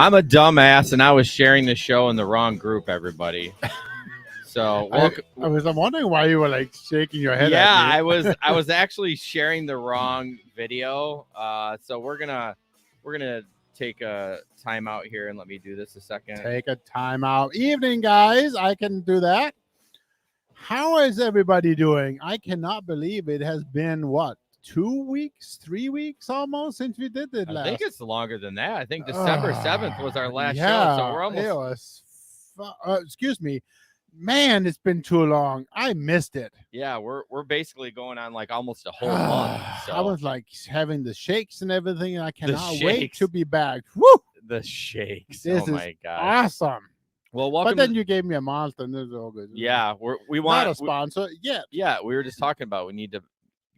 I'm a dumbass, and I was sharing the show in the wrong group, everybody. So welcome. I'm wondering why you were like shaking your head. Yeah, at me. I was actually sharing the wrong video. So we're gonna take a time out here and let me do this a second. Take a time out. Evening, guys. I can do that. How is everybody doing? I cannot believe it has been what, 2 weeks, 3 weeks almost since we did it last. I think it's longer than that. I think December 7th was our last show, so we're almost. It was, excuse me, man. It's been too long. I missed it. Yeah, we're basically going on like almost a whole month. So. I was like having the shakes and everything, and I cannot shakes. wait to be back. Woo! The shakes. This oh my god! Awesome. Well, welcome. But then you gave me a monster, and it was all good. Yeah, we want not a sponsor yet. Yeah, we were just talking about we need to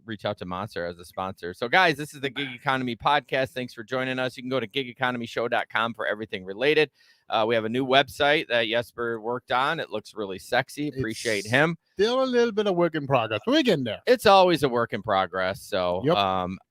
reach out to Monster as a sponsor. So, guys, this is the Gig Economy Podcast. Thanks for joining us. You can go to gigeconomyshow.com for everything related. We have a new website that Jesper worked on. It looks really sexy. Appreciate him. Still a little bit of work in progress. We're getting there. It's always a work in progress. So yep.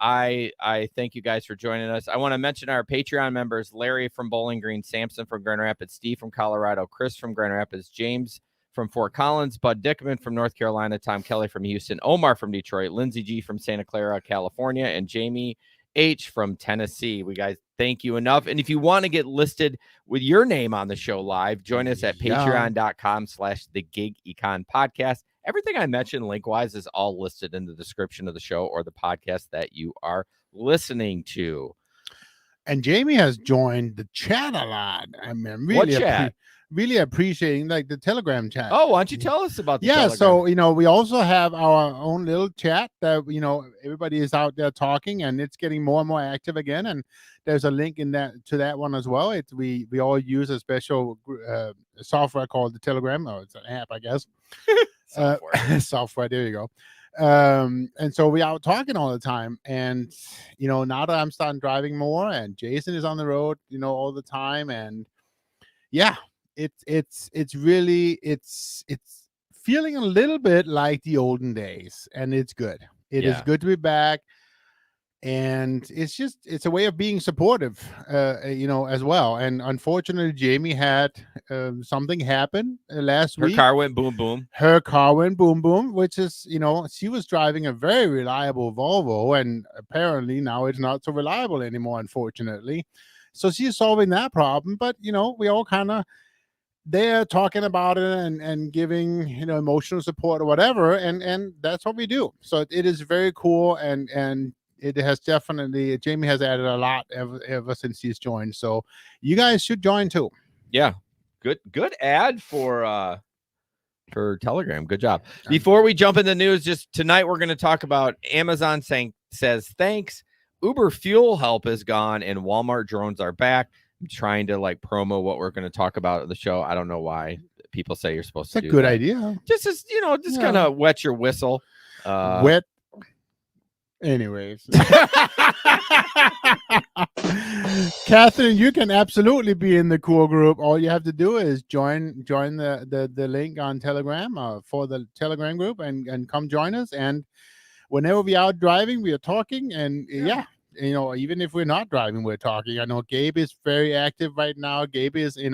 I thank you guys for joining us. I want to mention our Patreon members: Larry from Bowling Green, Samson from Grand Rapids, Steve from Colorado, Chris from Grand Rapids, James from Fort Collins, Bud Dickman from North Carolina, Tom Kelly from Houston, Omar from Detroit, Lindsay G from Santa Clara, California, and Jamie H from Tennessee. We guys thank you enough. And if you want to get listed with your name on the show live, join us at patreon.com/the Gig Econ Podcast. Everything I mentioned link-wise is all listed in the description of the show or the podcast that you are listening to. And Jamie has joined the chat a lot. I mean, really, what chat? Really appreciating like the Telegram chat. Oh, why don't you tell us about the Telegram? So, we also have our own little chat that, everybody is out there talking, and it's getting more and more active again. And there's a link in that to that one as well. We all use a special software called the Telegram. Oh, it's an app, I guess. Software. There you go. And so we out talking all the time. And, now that I'm starting driving more and Jason is on the road, all the time. And yeah, it's really feeling a little bit like the olden days, and it's good. It is good to be back, and it's a way of being supportive, as well. And unfortunately, Jamie had something happen last week. Her car went boom boom. Her car went boom boom, which is, she was driving a very reliable Volvo, and apparently now it's not so reliable anymore, unfortunately. So she's solving that problem, but we all kind of they're talking about it and giving emotional support or whatever, and that's what we do. So it is very cool, and it has definitely, Jamie has added a lot ever since he's joined. So you guys should join too. Yeah, good ad for Telegram. Good job. Before we jump into the news, just tonight we're going to talk about Amazon says thanks. Uber fuel help is gone, and Walmart drones are back. I'm trying to promo what we're going to talk about at the show. I don't know why people say you're supposed to do that. It's a good idea. Just kind of wet your whistle. Wet. Anyways. Catherine, you can absolutely be in the cool group. All you have to do is join the link on Telegram for the Telegram group and come join us. And whenever we are out driving, we are talking, and even if we're not driving, we're talking. I know Gabe is very active right now. Gabe is in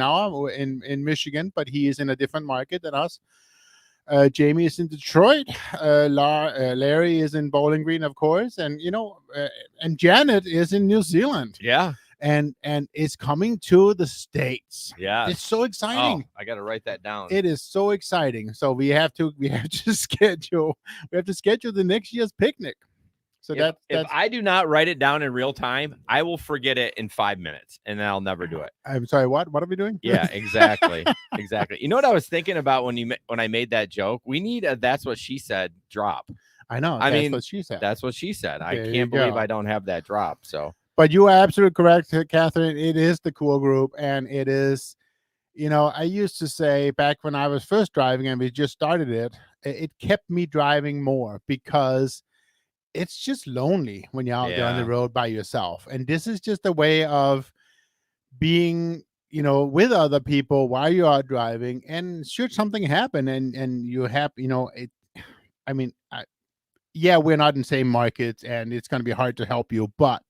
Michigan, but he is in a different market than us. Jamie is in Detroit. Larry is in Bowling Green, of course, and and Janet is in New Zealand. Yeah, and it's coming to the States. Yeah, it's so exciting. I got to write that down. It is so exciting. So we have to schedule the next year's picnic. So if I do not write it down in real time, I will forget it in 5 minutes, and then I'll never do it. I'm sorry. What are we doing? Yeah, exactly, exactly. You know what I was thinking about when I made that joke? We need a "That's What She Said" drop. I know. That's what she said. That's what she said. I can't believe I don't have that drop. So, but you are absolutely correct, Catherine. It is the cool group, and it is. I used to say back when I was first driving, and we just started it kept me driving more because it's just lonely when you're out there on the road by yourself. And this is just a way of being, with other people while you are driving. And should something happen and you have, we're not in the same markets and it's going to be hard to help you, but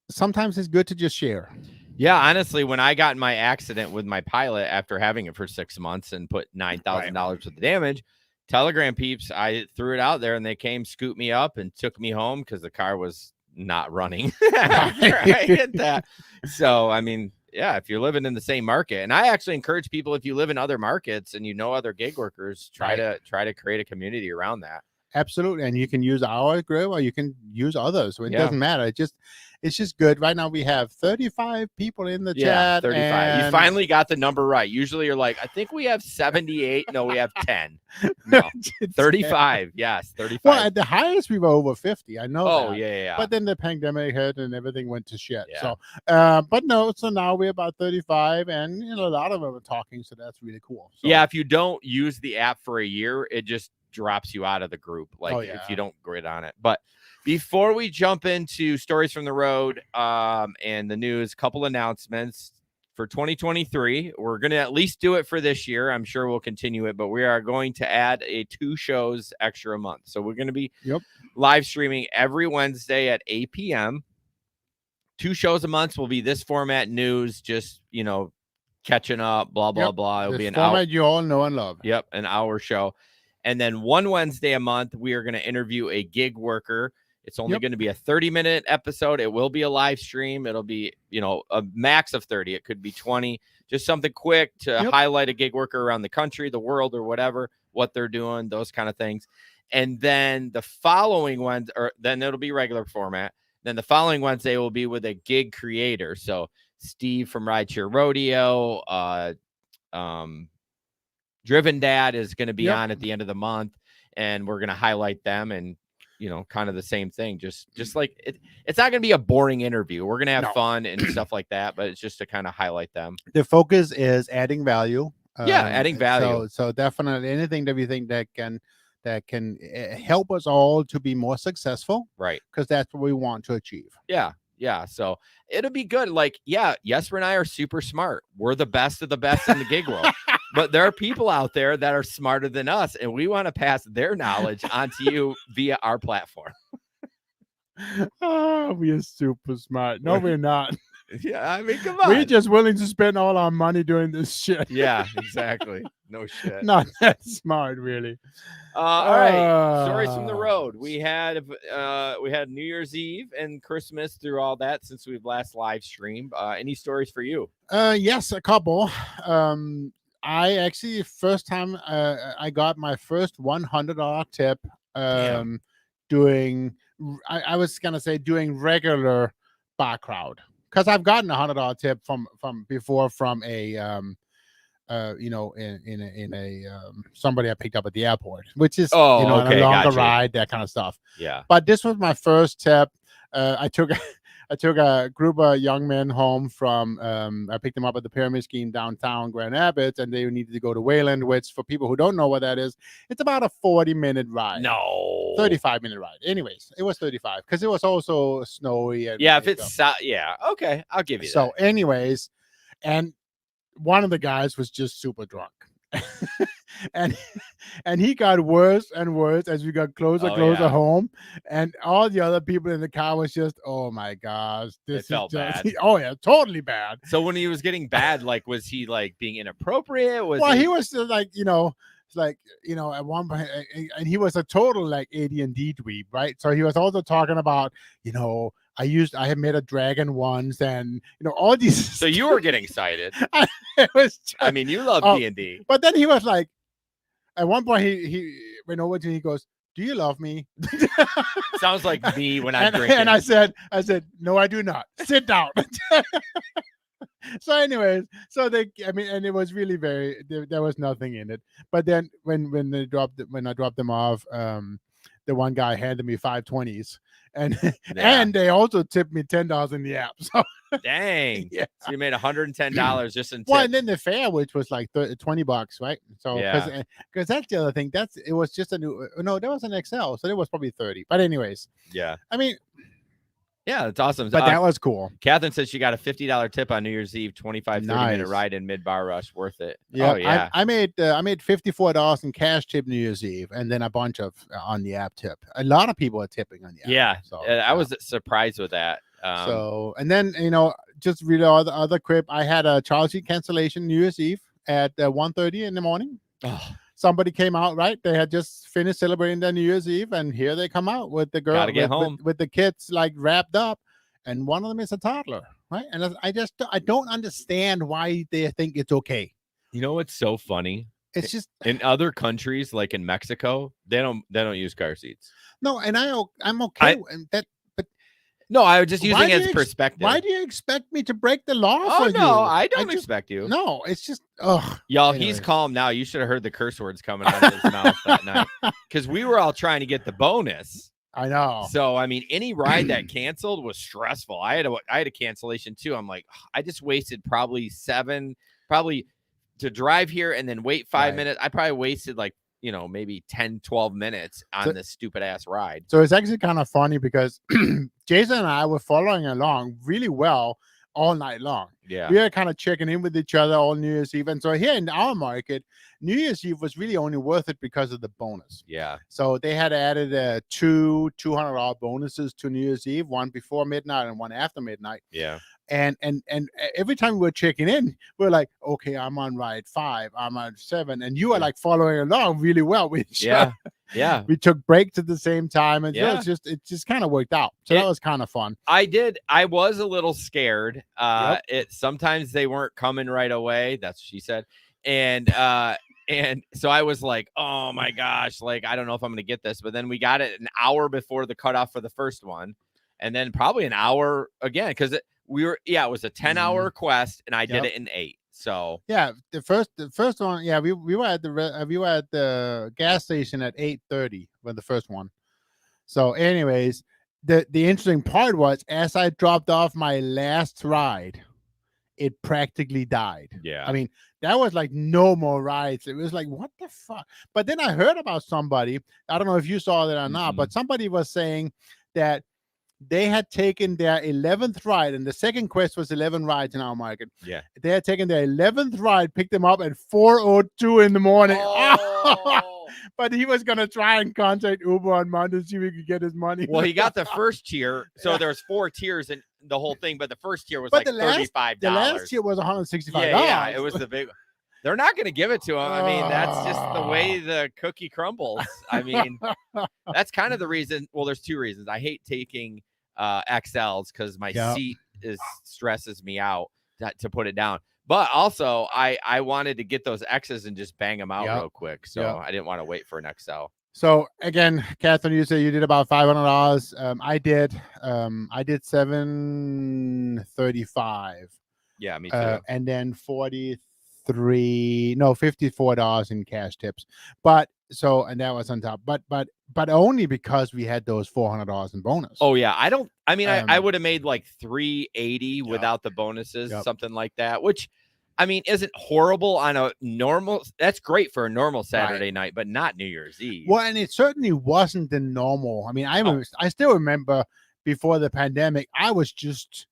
sometimes it's good to just share. Yeah, honestly, when I got in my accident with my Pilot after having it for 6 months and put $9,000 worth of damage, Telegram peeps, I threw it out there and they came, scoop me up, and took me home because the car was not running after I hit that. So, I mean, yeah, if you're living in the same market, and I actually encourage people, if you live in other markets and you know other gig workers, try to create a community around that. Absolutely. And you can use our group or you can use others. So it doesn't matter. It's just good. Right now we have 35 people in the chat. 35. You finally got the number right. Usually you're like, I think we have 78. No, we have 10. No. 35. Yes, 35. Well, at the highest we were over 50. I know that. Yeah. But then the pandemic hit and everything went to shit. So but no, so now we're about 35 and a lot of them are talking, so that's really cool. So, yeah, if you don't use the app for a year, it just drops you out of the group, like if you don't grid on it. But before we jump into stories from the road and the news, couple announcements for 2023. We're going to at least do it for this year. I'm sure we'll continue it, but we are going to add 2 shows extra a month. So we're going to be live streaming every Wednesday at 8 p.m. 2 shows a month will be this format, news, just catching up, blah blah blah. It'll be an format hour you all know and love. Yep, an hour show. And then one Wednesday a month, we are going to interview a gig worker. It's only going to be a 30-minute episode. It will be a live stream. It'll be, a max of 30. It could be 20. Just something quick to highlight a gig worker around the country, the world, or whatever, what they're doing, those kind of things. And then the following Wednesday, or then it'll be regular format. Then the following Wednesday will be with a gig creator. So Steve from RideShare Rodeo, Driven Dad is going to be on at the end of the month, and we're going to highlight them and, kind of the same thing. Just like it's not going to be a boring interview. We're going to have fun and stuff like that, but it's just to kind of highlight them. The focus is adding value. Adding value. So definitely anything that we think that can help us all to be more successful. Right. Because that's what we want to achieve. Yeah. So it'll be good. Like, Jesper and I are super smart. We're the best of the best in the gig world. But there are people out there that are smarter than us, and we want to pass their knowledge onto you via our platform. Oh, we are super smart. No, we're not. Yeah, I mean, come on. We're just willing to spend all our money doing this shit. Yeah, exactly. No shit. Not that smart, really. All right. Stories from the road. We had New Year's Eve and Christmas through all that since we've last live streamed. Any stories for you? Yes, a couple. I actually first time I got my first $100 tip doing I was gonna say doing regular bar crowd, because I've gotten $100 tip from before from a somebody I picked up at the airport, which is a longer ride, that kind of stuff. Yeah. But this was my first tip. I took a group of young men home from, I picked them up at the Pyramid Scheme downtown Grand Rapids, and they needed to go to Wayland, which, for people who don't know what that is, it's about a 40-minute ride. No. 35-minute ride. Anyways, it was 35 because it was also snowy. And, if it's, okay, I'll give you that. So anyways, and one of the guys was just super drunk. and he got worse and worse as we got closer home, and all the other people in the car was just, oh my gosh, this felt bad. Totally bad. So when he was getting bad, like, was he like being inappropriate? He was like, at one point, and he was a total like AD&D dweeb, right? So he was also talking about, I had made a dragon once, and all these. So you were getting excited. You love D&D. But then he was like, at one point he went over to me, he goes, "Do you love me?" Sounds like me when I'm drinking. And I said, "No, I do not. Sit down." So anyways, and it was really there was nothing in it. But then when I dropped them off, the one guy handed me 520s, and they also tipped me $10 in the app. So dang, yeah. So you made $110 just in tips. Well, and then the fare, which was like $20, right? So because that's the other thing. It was just that was an XL, so it was probably 30. But anyways, yeah. Yeah, that's awesome. But that was cool. Catherine says she got a $50 tip on New Year's Eve, 30-minute ride in Mid-Bar Rush. Worth it. Yeah, oh, yeah. I made $54 in cash tip New Year's Eve, and then a bunch of on the app tip. A lot of people are tipping on the app. Yeah, so I was surprised with that. And then just read other quip. I had a child seat cancellation New Year's Eve at 1:30 in the morning. Oh, Somebody came out, right? They had just finished celebrating their New Year's Eve, and here they come out with the girl Gotta get home. with the kids like wrapped up, and one of them is a toddler, right? And I don't understand why they think it's okay. you know what's so funny? It's just In other countries, like in Mexico, they don't use car seats. no, and I'm okay with that. But No, I was just why using do it as you perspective. why do you expect me to break the law Oh for you? no, I don't just- expect you. No, it's just ugh. Y'all, Anyways. he's calm now. You should have heard the curse words coming out of his mouth that night because we were all trying to get the bonus. I know. So I mean, any ride that canceled was stressful. I had a cancellation too. I'm like, I just wasted probably to drive here and then wait 5 minutes. I probably wasted like, maybe 10, 12 minutes on this stupid ass ride. So it's actually kind of funny because Jason and I were following along really well all night long. Yeah. We were kind of checking in with each other all New Year's Eve. And so here in our market, New Year's Eve was really only worth it because of the bonus. Yeah. So they had added two $200 bonuses to New Year's Eve, one before midnight and one after midnight. Yeah. And every time we were checking in, we were like, okay, I'm on ride 5, I'm on 7, and you are like following along really well. Yeah. We took breaks at the same time, and Yeah. so it just kind of worked out. So that was kind of fun. I was a little scared. Sometimes they weren't coming right away. That's what she said. And so I was like, oh my gosh, like I don't know if I'm gonna get this. But then we got it an hour before the cutoff for the first one, and then probably an hour again because it was a 10-hour quest, and I did it in 8. So yeah, the first one, yeah, we were at the gas station at 8:30 for the first one. So, anyways, the interesting part was as I dropped off my last ride, it practically died. Yeah, I mean, that was like no more rides. It was like, what the fuck? But then I heard about somebody. I don't know if you saw that or not, but somebody was saying that they had taken their 11th ride, and the second quest was 11 rides in our market. Yeah. They had taken their 11th ride, picked them up at 4:02 in the morning. Oh. But he was going to try and contact Uber on Monday to see if he could get his money. Well, he got the first tier. So there's 4 tiers in the whole thing, but the first tier was like $35. The last tier was $165. Yeah, it was the big. They're not going to give it to him. I mean, that's just the way the cookie crumbles. I mean, that's kind of the reason. Well, there's 2 reasons. I hate taking XLs because my seat stresses me out to put it down. But also, I wanted to get those X's and just bang them out real quick. So I didn't want to wait for an XL. So again, Catherine, you said you did about $500. I did $735. Yeah, me too. And then $54 in cash tips. And that was on top. But only because we had those $400 in bonus. Oh yeah, I would have made like $380 without the bonuses, something like that, which I mean isn't horrible on a normal. That's great for a normal Saturday night, but not New Year's Eve. Well, and it certainly wasn't the normal. I mean, I still remember before the pandemic, I was just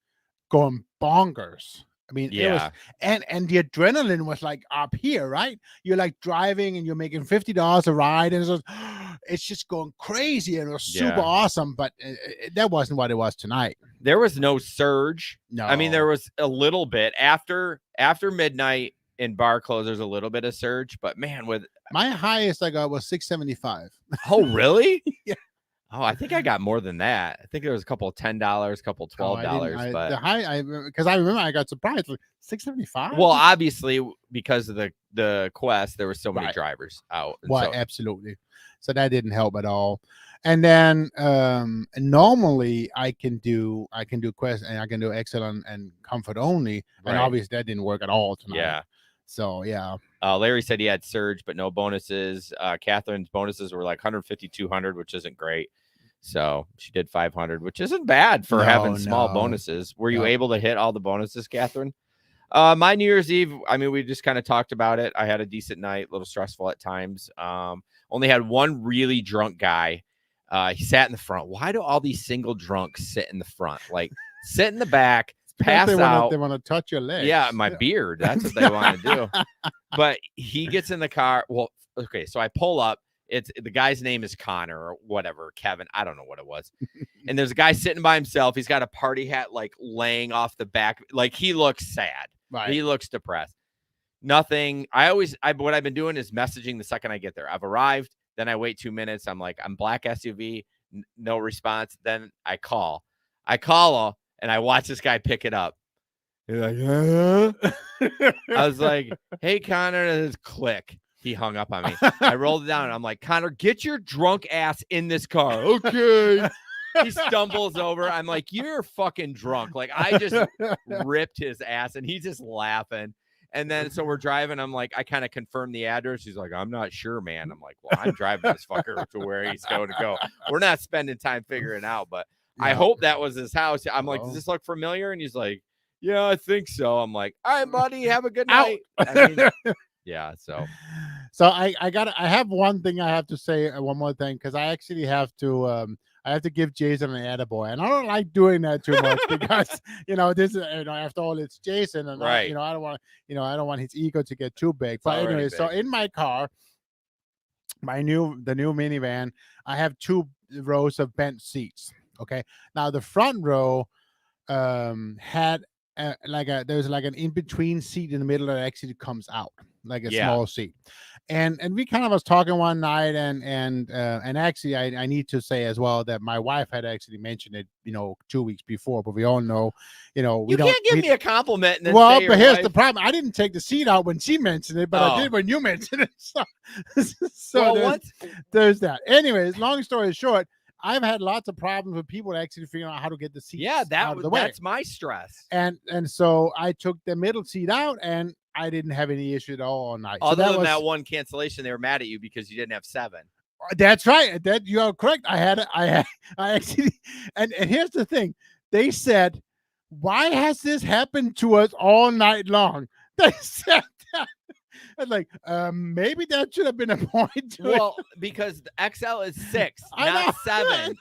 going bonkers. I mean, it was, and the adrenaline was like up here, right? You're like driving and you're making $50 a ride, and it's just going crazy, and it was super awesome. But that wasn't what it was tonight. There was no surge. No, I mean there was a little bit after midnight in bar close. There's a little bit of surge, but man, with my highest I got was $675. Oh, really? Yeah. Oh, I think I got more than that. I think there was a couple of $10, a couple of $12, but the high, because I remember I got surprised, like $675. Well, obviously because of the quest, there were so many drivers out. Well, absolutely. So that didn't help at all. And then normally I can do quest and I can do XL and comfort only, and obviously that didn't work at all tonight. Yeah. So yeah. Larry said he had surge, but no bonuses. Catherine's bonuses were like 150, 200, which isn't great. So she did 500, which isn't bad for having small bonuses. Were you able to hit all the bonuses, Catherine? My New Year's Eve, I mean, we just kind of talked about it. I had a decent night, a little stressful at times. Only had one really drunk guy. He sat in the front. Why do all these single drunks sit in the front? Like sit in the back. Pass out. They want to touch your legs. Yeah, my beard. That's what they want to do. But he gets in the car. Well, okay, so I pull up. It's the guy's name is Connor or whatever, Kevin. I don't know what it was. And there's a guy sitting by himself. He's got a party hat like laying off the back. Like he looks sad. Right. He looks depressed. Nothing. What I've been doing is messaging the second I get there. I've arrived. Then I wait 2 minutes. I'm like, I'm black SUV. No response. Then I call and I watch this guy pick it up. He's like, I was like, hey, Connor, and it's click. He hung up on me. I rolled it down and I'm like, Connor, get your drunk ass in this car. Okay. He stumbles over. I'm like, you're fucking drunk. Like I just ripped his ass and he's just laughing. And then so we're driving. I'm like, I kind of confirmed the address. He's like, I'm not sure, man. I'm like, well, I'm driving this fucker to where he's going to go. We're not spending time figuring it out, but I hope that was his house. I'm like, does this look familiar? And he's like, yeah, I think so. I'm like, all right, buddy, have a good night. I mean, yeah. So I have one thing I have to say, one more thing, because I actually have to give Jason an attaboy, and I don't like doing that too much because this is after all it's Jason, and right. I don't want his ego to get too big. But anyway, so in my car, the new minivan, I have 2 rows of bench seats. Okay, now the front row had there's like an in-between seat in the middle that actually comes out like a small seat, and we kind of was talking one night, and actually I need to say as well that my wife had actually mentioned it 2 weeks before, but we all know you can't give me a compliment and then well say but here's wife. the problem. I didn't take the seat out when she mentioned it, but I did when you mentioned it. So well, there's that. Anyways, long story short, I've had lots of problems with people actually figuring out how to get the seats out of the way. That's my stress. And so I took the middle seat out, and I didn't have any issue at all night. Other than that one cancellation, they were mad at you because you didn't have 7. That's right. That you are correct. I actually, and here's the thing. They said, why has this happened to us all night long? They said that. And like, maybe that should have been a point to it. Because the XL is 6, not 7.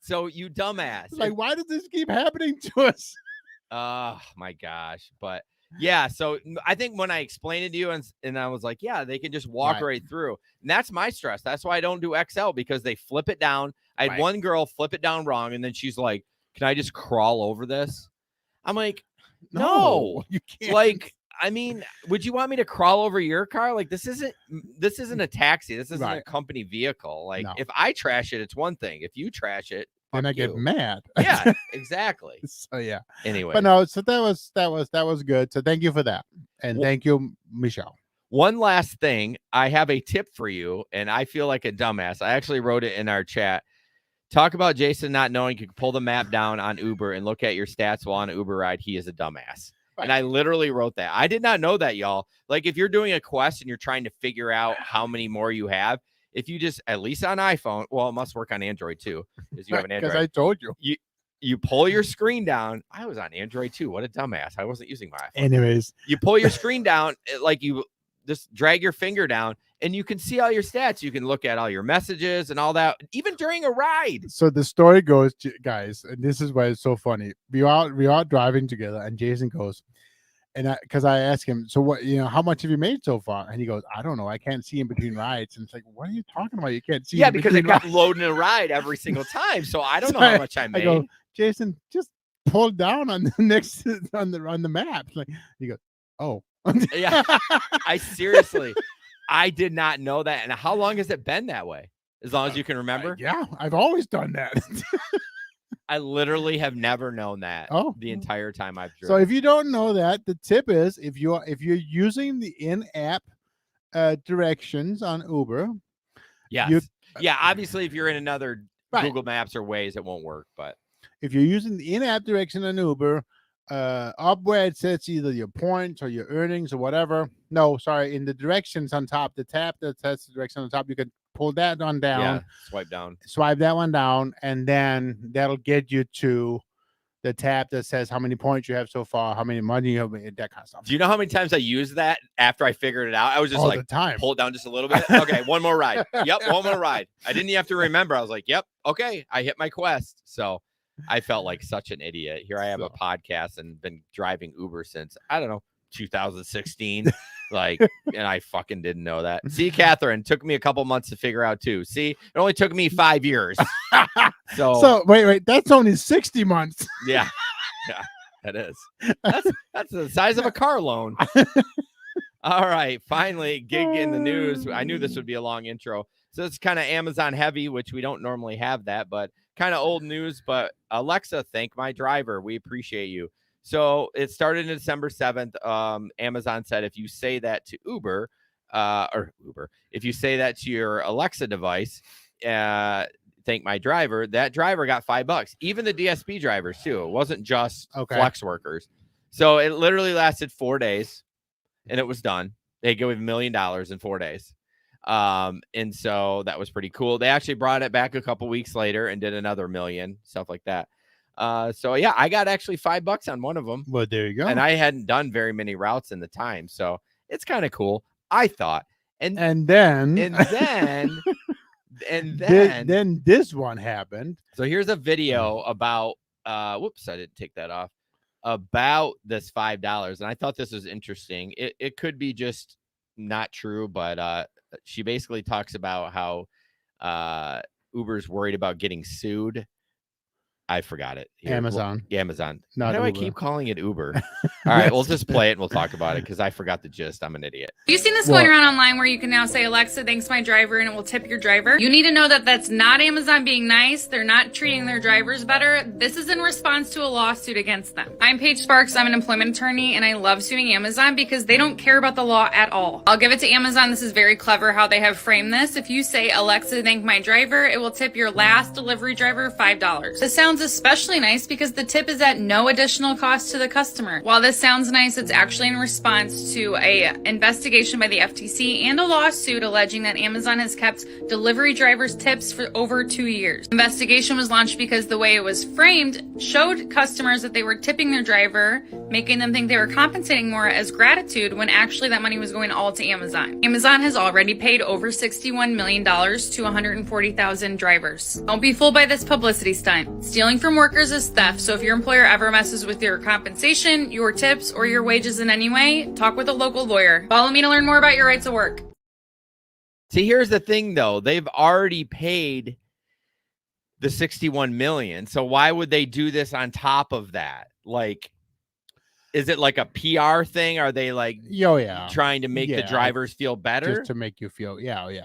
So you dumbass. Like, why does this keep happening to us? Oh my gosh. But yeah, so I think when I explained it to you and I was like, yeah, they can just walk right through. And that's my stress. That's why I don't do XL, because they flip it down. I had one girl flip it down wrong, and then she's like, can I just crawl over this? I'm like, no, you can't. Like, I mean, would you want me to crawl over your car? Like, this isn't a taxi. This isn't a company vehicle. Like, if I trash it, it's one thing. If you trash it, then I get mad. Yeah, exactly. So yeah. Anyway, but no. So that was good. So thank you for that, and thank you, Michelle. One last thing, I have a tip for you, and I feel like a dumbass. I actually wrote it in our chat. Talk about Jason not knowing you can pull the map down on Uber and look at your stats while on an Uber ride. He is a dumbass. Right. And I literally wrote that. I did not know that, y'all. Like, if you're doing a quest and you're trying to figure out how many more you have, if you just, at least on iPhone, well, it must work on Android too, because you have an Android. Because I told you. You pull your screen down. I was on Android too. What a dumbass. I wasn't using my iPhone. Anyways. You pull your screen down, like you just drag your finger down, and you can see all your stats. You can look at all your messages and all that, even during a ride. So the story goes, guys, and this is why it's so funny. We are driving together, and Jason goes, and because I asked him, so what, how much have you made so far? And he goes, I don't know. I can't see in between rides. And it's like, what are you talking about? You can't see. Yeah, because it got loading a ride every single time. So I don't know how much I made. I go, Jason, just pull down on the next on the map. Like, he goes, oh. Yeah, I did not know that. And how long has it been that way? As long as you can remember? Yeah, I've always done that. I literally have never known that the entire time I've driven. So if you don't know that, the tip is if you're using the in-app directions on Uber. Yes. Obviously, if you're in another Google Maps or Waze, it won't work. But if you're using the in-app direction on Uber, up where it says either your points or your earnings or whatever. No, sorry, in the directions on top, the tab that says the direction on top, you can pull that one down. Yeah, swipe that one down, and then that'll get you to the tab that says how many points you have so far, how many money you have, that kind of stuff. Do you know how many times I used that after I figured it out? I was just all the time. Pull it down just a little bit. Okay, one more ride. Yep, one more ride. I didn't even have to remember. I was like, yep, okay, I hit my quest. So I felt like such an idiot. Here I have a podcast and been driving Uber since, I don't know, 2016. Like, and I fucking didn't know that. See, Catherine, took me a couple months to figure out too. See, it only took me 5 years. So wait, that's only 60 months. Yeah, that is. That's the size of a car loan. All right, finally, gig in the news. I knew this would be a long intro. So it's kind of Amazon heavy, which we don't normally have that, but kind of old news. But Alexa, thank my driver. We appreciate you. So it started in December 7th. Amazon said if you say that to Uber, if you say that to your Alexa device, thank my driver, that driver got $5. Even the DSP drivers too. It wasn't just flex workers. So it literally lasted 4 days, and it was done. They gave $1 million in 4 days. And so that was pretty cool. They actually brought it back a couple weeks later and did another $1 million, stuff like that. So yeah, I got actually $5 on one of them. Well, there you go. And I hadn't done very many routes in the time, so it's kind of cool, I thought. And then this one happened. So here's a video about whoops, I didn't take that off, about this $5. And I thought this was interesting. It could be just not true, but she basically talks about how Uber's worried about getting sued. I forgot it. Here, Amazon. Amazon. Not Why do Uber. I keep calling it Uber? All right, we'll just play it and we'll talk about it because I forgot the gist. I'm an idiot. You've seen this going around online where you can now say, Alexa, thanks my driver, and it will tip your driver. You need to know that that's not Amazon being nice. They're not treating their drivers better. This is in response to a lawsuit against them. I'm Paige Sparks. I'm an employment attorney, and I love suing Amazon because they don't care about the law at all. I'll give it to Amazon. This is very clever how they have framed this. If you say, Alexa, thank my driver, it will tip your last delivery driver $5. This sounds especially nice because the tip is at no additional cost to the customer. While this sounds nice, it's actually in response to a investigation by the FTC and a lawsuit alleging that Amazon has kept delivery drivers tips for over 2 years. The investigation was launched because the way it was framed showed customers that they were tipping their driver, making them think they were compensating more as gratitude when actually that money was going all to Amazon. Amazon has already paid over $61 million to 140,000 drivers. Don't be fooled by this publicity stunt. Stealing from workers is theft, so if your employer ever messes with your compensation, your tips, or your wages in any way, talk with a local lawyer. Follow me to learn more about your rights at work. See, here's the thing, though. They've already paid the $61 million, so why would they do this on top of that? Like, is it like a PR thing? Are they like trying to make the drivers feel better? Just to make you feel,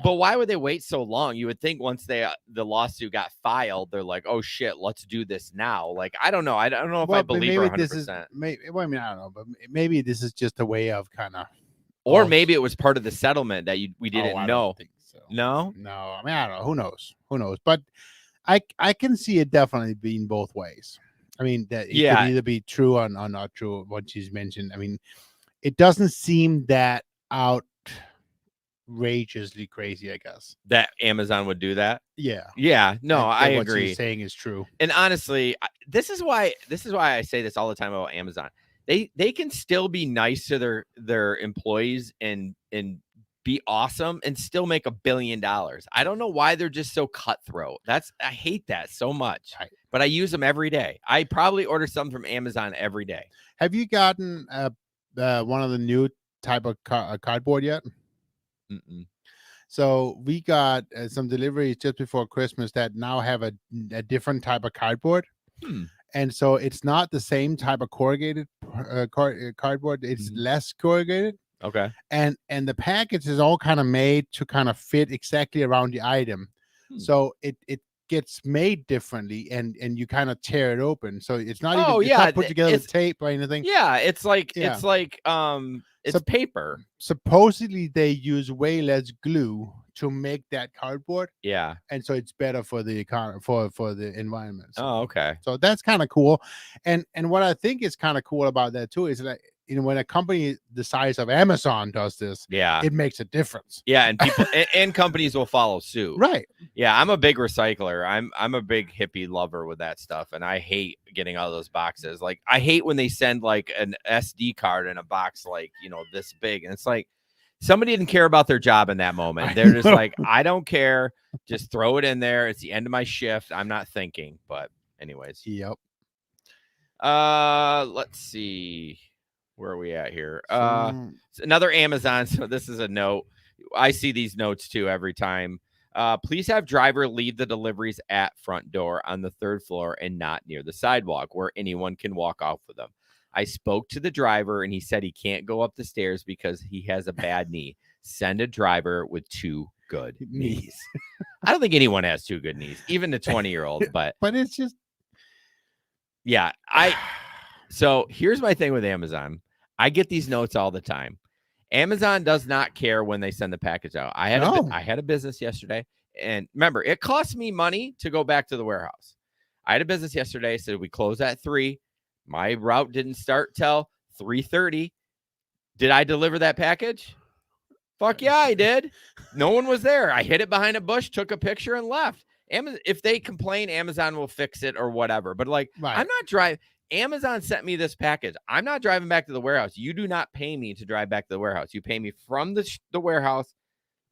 But why would they wait so long? You would think once the lawsuit got filed, they're like, oh shit, let's do this now. Like, I don't know. I don't know if I believe her 100%. I mean, I don't know, but maybe this is just a way of kind of, or maybe it was part of the settlement that we didn't know. Don't think so. No, I mean, I don't know. Who knows? But I can see it definitely being both ways. I mean, that it could either be true or not true, what she's mentioned. I mean, it doesn't seem that outrageously crazy, I guess. That Amazon would do that. Yeah. No, I agree. What she's saying is true. And honestly, this is why I say this all the time about Amazon. They can still be nice to their employees and be awesome and still make $1 billion. I don't know why they're just so cutthroat. I hate that so much. But I use them every day. I probably order something from Amazon every day. Have you gotten one of the new type of cardboard yet? Mm-mm. So we got some deliveries just before Christmas that now have a different type of cardboard. And so it's not the same type of corrugated cardboard. It's less corrugated. Okay. And the package is all kind of made to kind of fit exactly around the item. So it gets made differently and you kind of tear it open. So it's not it's not put together with tape or anything. Yeah, it's paper. Supposedly they use way less glue to make that cardboard. Yeah. And so it's better for the for the environment. So, okay. So that's kind of cool. And what I think is kind of cool about that too is that when a company the size of Amazon does this, it makes a difference. Yeah, and people and companies will follow suit. Right. Yeah, I'm a big recycler. I'm a big hippie lover with that stuff, and I hate getting out of those boxes. Like, I hate when they send like an SD card in a box like, this big, and it's like somebody didn't care about their job in that moment. They're just like, I don't care. Just throw it in there. It's the end of my shift. I'm not thinking. But anyways. Yep. Let's see. Where are we at here? So- Another Amazon. So this is a note. I see these notes too every time. Please have driver leave the deliveries at front door on the 3rd floor and not near the sidewalk where anyone can walk off with them. I spoke to the driver and he said he can't go up the stairs because he has a bad knee. Send a driver with 2 good knees. I don't think anyone has 2 good knees, even the 20-year-old. But it's just, yeah, So here's my thing with Amazon. I get these notes all the time. Amazon does not care when they send the package out. I had a business yesterday, and remember, it cost me money to go back to the warehouse. I had a business yesterday, so we closed at 3. My route didn't start till 3:30. Did I deliver that package? Fuck yeah, I did. No one was there. I hid it behind a bush, took a picture, and left. If they complain, Amazon will fix it or whatever. But like, right. I'm not driving. Amazon sent me this package. I'm not driving back to the warehouse. You do not pay me to drive back to the warehouse. You pay me from the warehouse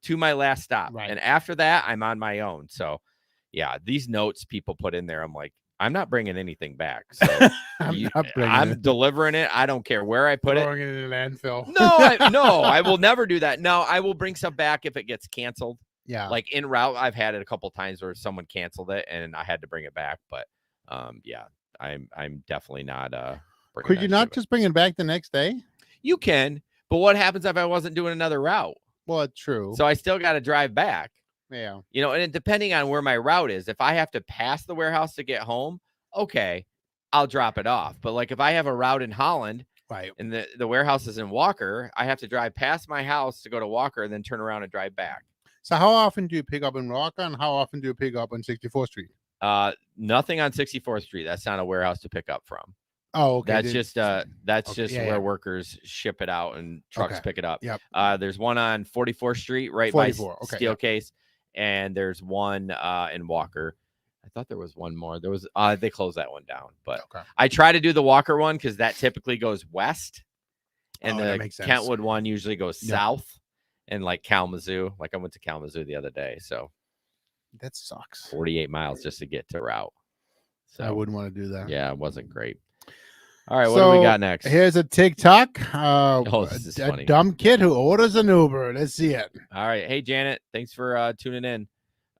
to my last stop. Right. And after that, I'm on my own. So, yeah, these notes people put in there, I'm like, I'm not bringing anything back. So I'm delivering it. I don't care where I put it. Throwing it in the landfill. No, I will never do that. No, I will bring stuff back if it gets canceled. Yeah. Like en route, I've had it a couple times where someone canceled it and I had to bring it back. But yeah. I'm definitely not could you not just bring it back the next day? You can, but what happens if I wasn't doing another route? Well, true. So I still got to drive back. Yeah. You know, and depending on where my route is, if I have to pass the warehouse to get home, okay, I'll drop it off. But like if I have a route in Holland, right, and the warehouse is in Walker, I have to drive past my house to go to Walker and then turn around and drive back. So how often do you pick up in Walker and how often do you pick up on 64th Street? Nothing on 64th Street. That's not a warehouse to pick up from. Oh, okay. That's just where workers ship it out and trucks pick it up. Yep. There's one on 44th Street, right 44, by Steelcase, and there's one in Walker. I thought there was one more. There was they closed that one down, but I try to do the Walker one because that typically goes west, and the Kentwood one usually goes south, and like Kalamazoo. Like I went to Kalamazoo the other day, so. That sucks. 48 miles just to get to route. So I wouldn't want to do that. Yeah, it wasn't great. All right, what do we got next? Here's a TikTok. This is funny. A dumb kid who orders an Uber. Let's see it. All right. Hey, Janet. Thanks for tuning in.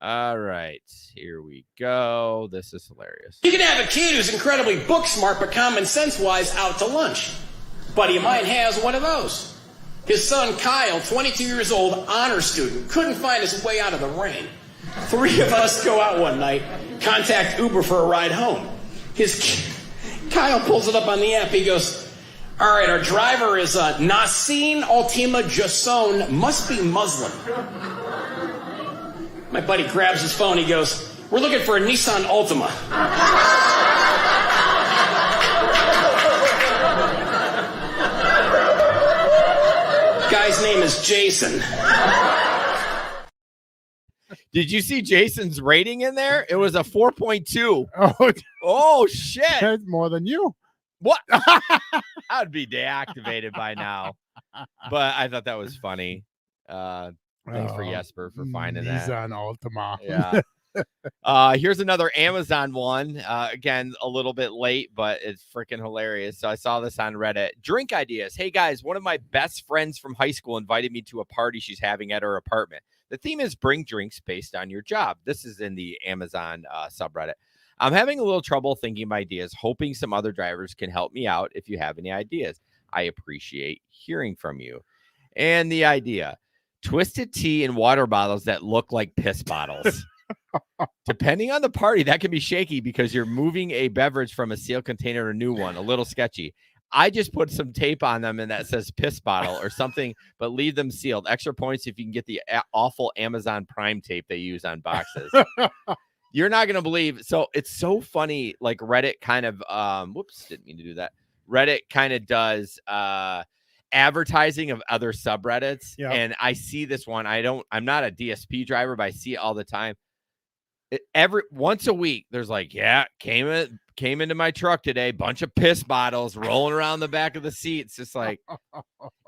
All right. Here we go. This is hilarious. You can have a kid who's incredibly book smart but common sense-wise out to lunch. Buddy of mine has one of those. His son, Kyle, 22 years old, honor student, couldn't find his way out of the rain. 3 of us go out one night, contact Uber for a ride home. Kyle pulls it up on the app. He goes, all right, our driver is Nassim Altima Jasson, must be Muslim. My buddy grabs his phone. He goes, we're looking for a Nissan Altima. Guy's name is Jason. Did you see Jason's rating in there? It was a 4.2. Oh shit. That's more than you. What? I'd be deactivated by now. But I thought that was funny. Thanks for Jesper for finding that. Nissan Altima. Yeah. Here's another Amazon one. Again, a little bit late, but it's freaking hilarious. So I saw this on Reddit. Drink ideas. Hey guys, one of my best friends from high school invited me to a party she's having at her apartment. The theme is bring drinks based on your job. This is in the Amazon subreddit. I'm having a little trouble thinking of ideas, hoping some other drivers can help me out if you have any ideas. I appreciate hearing from you. And the idea, twisted tea in water bottles that look like piss bottles. Depending on the party, that can be shaky because you're moving a beverage from a sealed container to a new one. A little sketchy. I just put some tape on them and that says piss bottle or something, but leave them sealed. Extra points if you can get the awful Amazon Prime tape they use on boxes. You're not going to believe. So it's so funny. Like Reddit kind of, whoops, didn't mean to do that. Reddit kind of does advertising of other subreddits. Yep. And I see this one. I'm not a DSP driver, but I see it all the time. Once a week, there's like, came into my truck today, bunch of piss bottles rolling around the back of the seat. It's just like,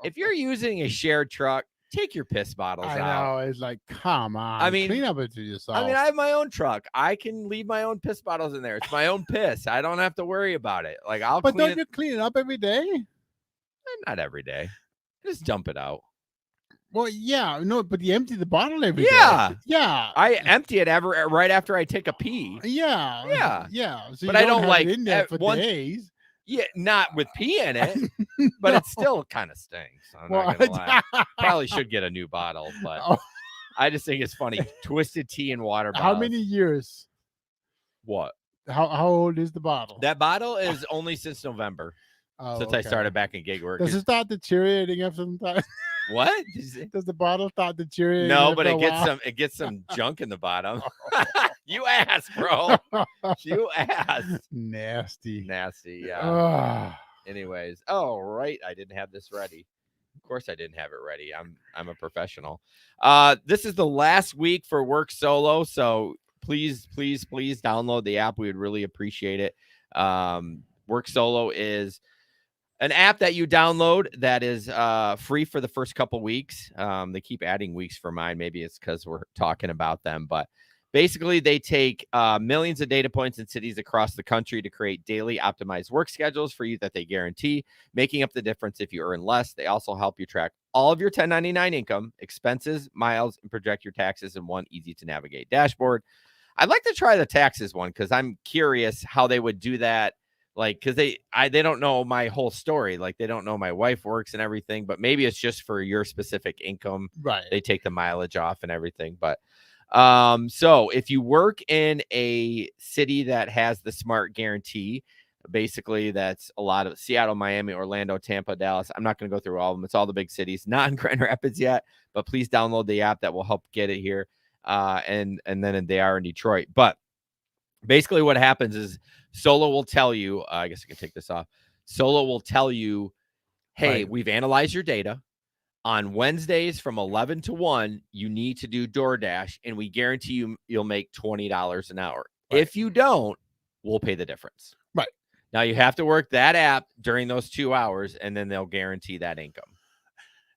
if you're using a shared truck, take your piss bottles out. I know. It's like, come on. I mean, clean up it to yourself. I mean, I have my own truck. I can leave my own piss bottles in there. It's my own piss. I don't have to worry about it. Like, don't you clean it up every day? Not every day. Just dump it out. Well, yeah, no, but you empty the bottle every day. Yeah. I empty it right after I take a pee. Yeah. So but you I don't have like it in there for days. Yeah, not with pee in it, but No. it still kind of stinks. I'm not gonna lie. Probably should get a new bottle, but I just think it's funny. Twisted tea and water bottles. How many years? What? How old is the bottle? That bottle is only since November. Since I started back in gig work. Does it start deteriorating after some time? What? Does the bottle start deteriorating? No, but it gets some junk in the bottom. You asked, bro. You asked. Nasty, yeah. Anyways, right. I didn't have this ready. Of course I didn't have it ready. I'm a professional. This is the last week for Work Solo, so please download the app. We would really appreciate it. Work Solo is an app that you download that is free for the first couple weeks. They keep adding weeks for mine. Maybe it's because we're talking about them, but basically they take millions of data points in cities across the country to create daily optimized work schedules for you that they guarantee, making up the difference if you earn less. They also help you track all of your 1099 income, expenses, miles, and project your taxes in one easy to navigate dashboard. I'd like to try the taxes one because I'm curious how they would do that. Like, because they don't know my whole story. Like, they don't know my wife works and everything, but maybe it's just for your specific income. Right. They take the mileage off and everything. But so if you work in a city that has the smart guarantee, basically that's a lot of Seattle, Miami, Orlando, Tampa, Dallas. I'm not going to go through all of them. It's all the big cities, not in Grand Rapids yet, but please download the app that will help get it here. And then they are in Detroit. But basically what happens is Solo will tell you, I guess I can take this off. Solo will tell you, hey, we've analyzed your data. On Wednesdays from 11 to 1, you need to do DoorDash, and we guarantee you'll make $20 an hour. Right. If you don't, we'll pay the difference. Right. Now, you have to work that app during those 2 hours, and then they'll guarantee that income.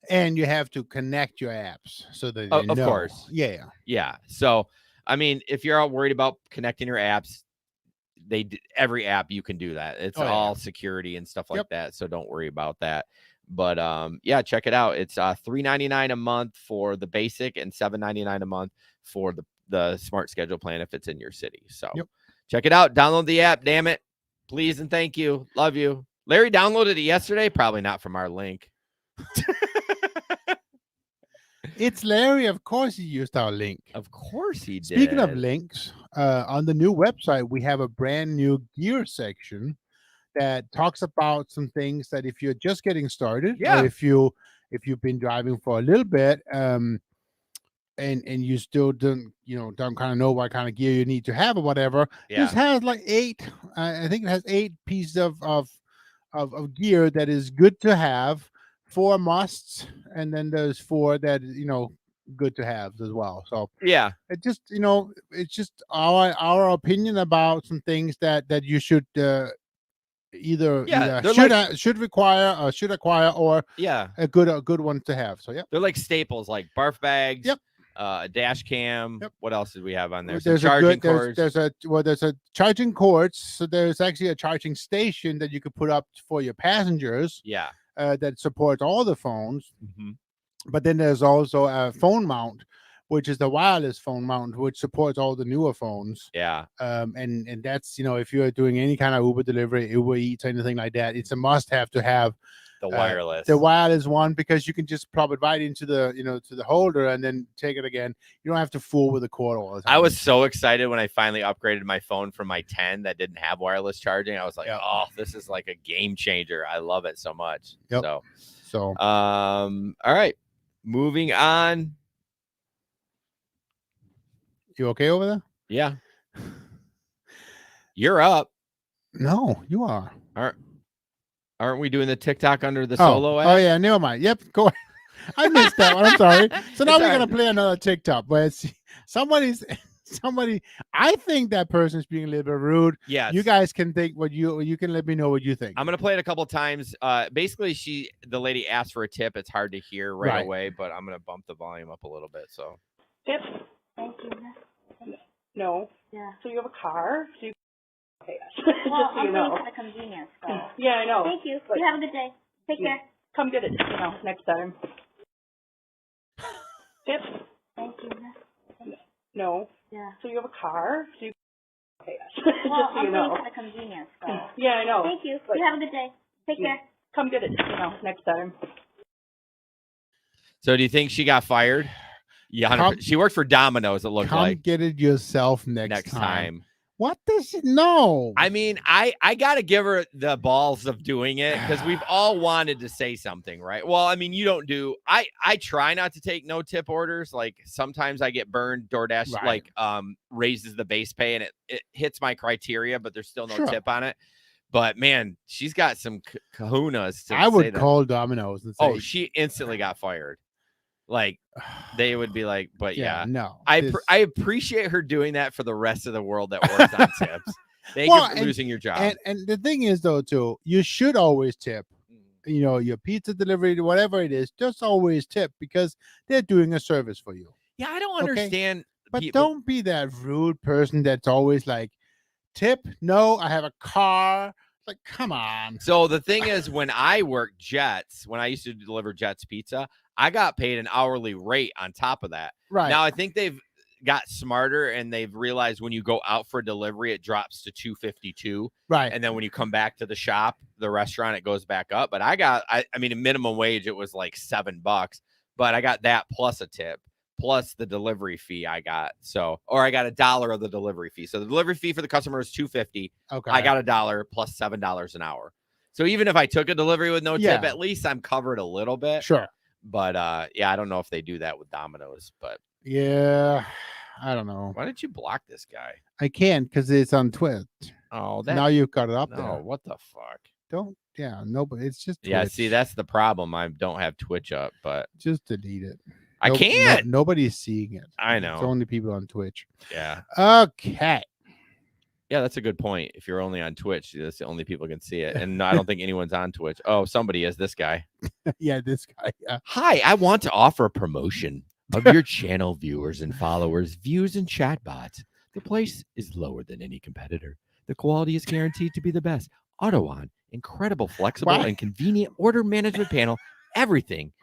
And you have to connect your apps so that of course. Yeah. So, I mean, if you're all worried about connecting your apps, every app you can do that. It's all security and stuff like that. So don't worry about that. But check it out. It's $3.99 a month for the basic and $7.99 a month for the smart schedule plan if it's in your city. So check it out. Download the app. Damn it. Please and thank you. Love you. Larry downloaded it yesterday. Probably not from our link. It's Larry. Of course he used our link. Of course he did. Speaking of links, on the new website, we have a brand new gear section that talks about some things that if you're just getting started, or if you've been driving for a little bit, and you still don't kind of know what kind of gear you need to have or whatever. This has like 8. I think it has 8 pieces of gear that is good to have. 4 musts, and then there's 4 that good to have as well. So it just it's just our opinion about some things that you should either should acquire or a good one to have. So they're like staples, like barf bags. A dash cam. What else did we have on there? There's charging cords. There's a charging cords. So there's actually a charging station that you could put up for your passengers. That supports all the phones. But then there's also a phone mount, which is the wireless phone mount, which supports all the newer phones. And that's if you're doing any kind of Uber delivery, Uber Eats, anything like that, it's a must-have to have the wireless one, because you can just plop it right into the to the holder and then take it again. You don't have to fool with the cord all the time. I was so excited when I finally upgraded my phone from my 10 that didn't have wireless charging. I was like, oh, this is like a game changer. I love it so much. So all right, moving on. You okay over there? Yeah. You're up. No, you are. Aren't we doing the TikTok under the Solo app? Oh, yeah. Never mind. Yep. Go ahead. I missed that one. I'm sorry. So now we're going to play another TikTok. But somebody, I think that person's being a little bit rude. Yes. You guys can think you can let me know what you think. I'm going to play it a couple of times. Basically, the lady asked for a tip. It's hard to hear right away, but I'm going to bump the volume up a little bit. So. Tips? Thank you. No. Yeah. So you have a car? So you Well, just so you know. for the convenience. So. Yeah, I know. Thank you. But, you have a good day. Take care. come get it, next time. Tip? Thank you. No. Yeah. So you have a car? So you pay us. Well, Just so you I'm know. paying for the convenience, so. Yeah, I know. Thank you. But You have a good day. Take care. come get it, next time. So do you think she got fired? Yeah, 100%. She worked for Domino's, it looked Come like. get it yourself next time. What does she know? I mean, I got to give her the balls of doing it because we've all wanted to say something, right? Well, I mean, you don't do, I try not to take no tip orders. Like sometimes I get burned. DoorDash Right. raises the base pay and it hits my criteria, but there's still no Sure. tip on it. But man, she's got some kahunas. I would call Domino's and say, oh, she instantly got fired. Like they would be like, but yeah. No. I appreciate her doing that for the rest of the world that works on tips. Thank you for losing your job. And the thing is, though, too, you should always tip. Your pizza delivery, whatever it is, just always tip because they're doing a service for you. Yeah, I don't understand. But don't be that rude person that's always like, tip? No, I have a car. Like, come on. So the thing is, when I worked Jets, when I used to deliver Jets pizza, I got paid an hourly rate on top of that. Right. Now I think they've got smarter and they've realized when you go out for delivery, it drops to $2.52. Right. And then when you come back to the shop, the restaurant, it goes back up. But I mean, a minimum wage, it was like $7, but I got that plus a tip, plus the delivery fee I got. So, or I got $1 of the delivery fee. So the delivery fee for the customer is $2.50. Okay. I got $1 plus $7 an hour. So even if I took a delivery with no tip, at least I'm covered a little bit. Sure. But yeah, I don't know if they do that with Domino's, but yeah, I don't know. Why didn't you block this guy? I can't because it's on Twitch. Oh, now you've got it up there. No, what the fuck? No, but it's just Twitch. Yeah, see, that's the problem. I don't have Twitch up, but just delete it. I can't. Nobody's seeing it. I know. It's only people on Twitch. Yeah. Okay. Yeah, that's a good point. If you're only on Twitch, that's the only people can see it. And I don't think anyone's on Twitch. Oh, somebody is. This guy. Yeah, this guy. Yeah. Hi, I want to offer a promotion of your channel viewers and followers, views and chatbots. The price is lower than any competitor. The quality is guaranteed to be the best. AutoOn, incredible, flexible, and convenient order management panel. Everything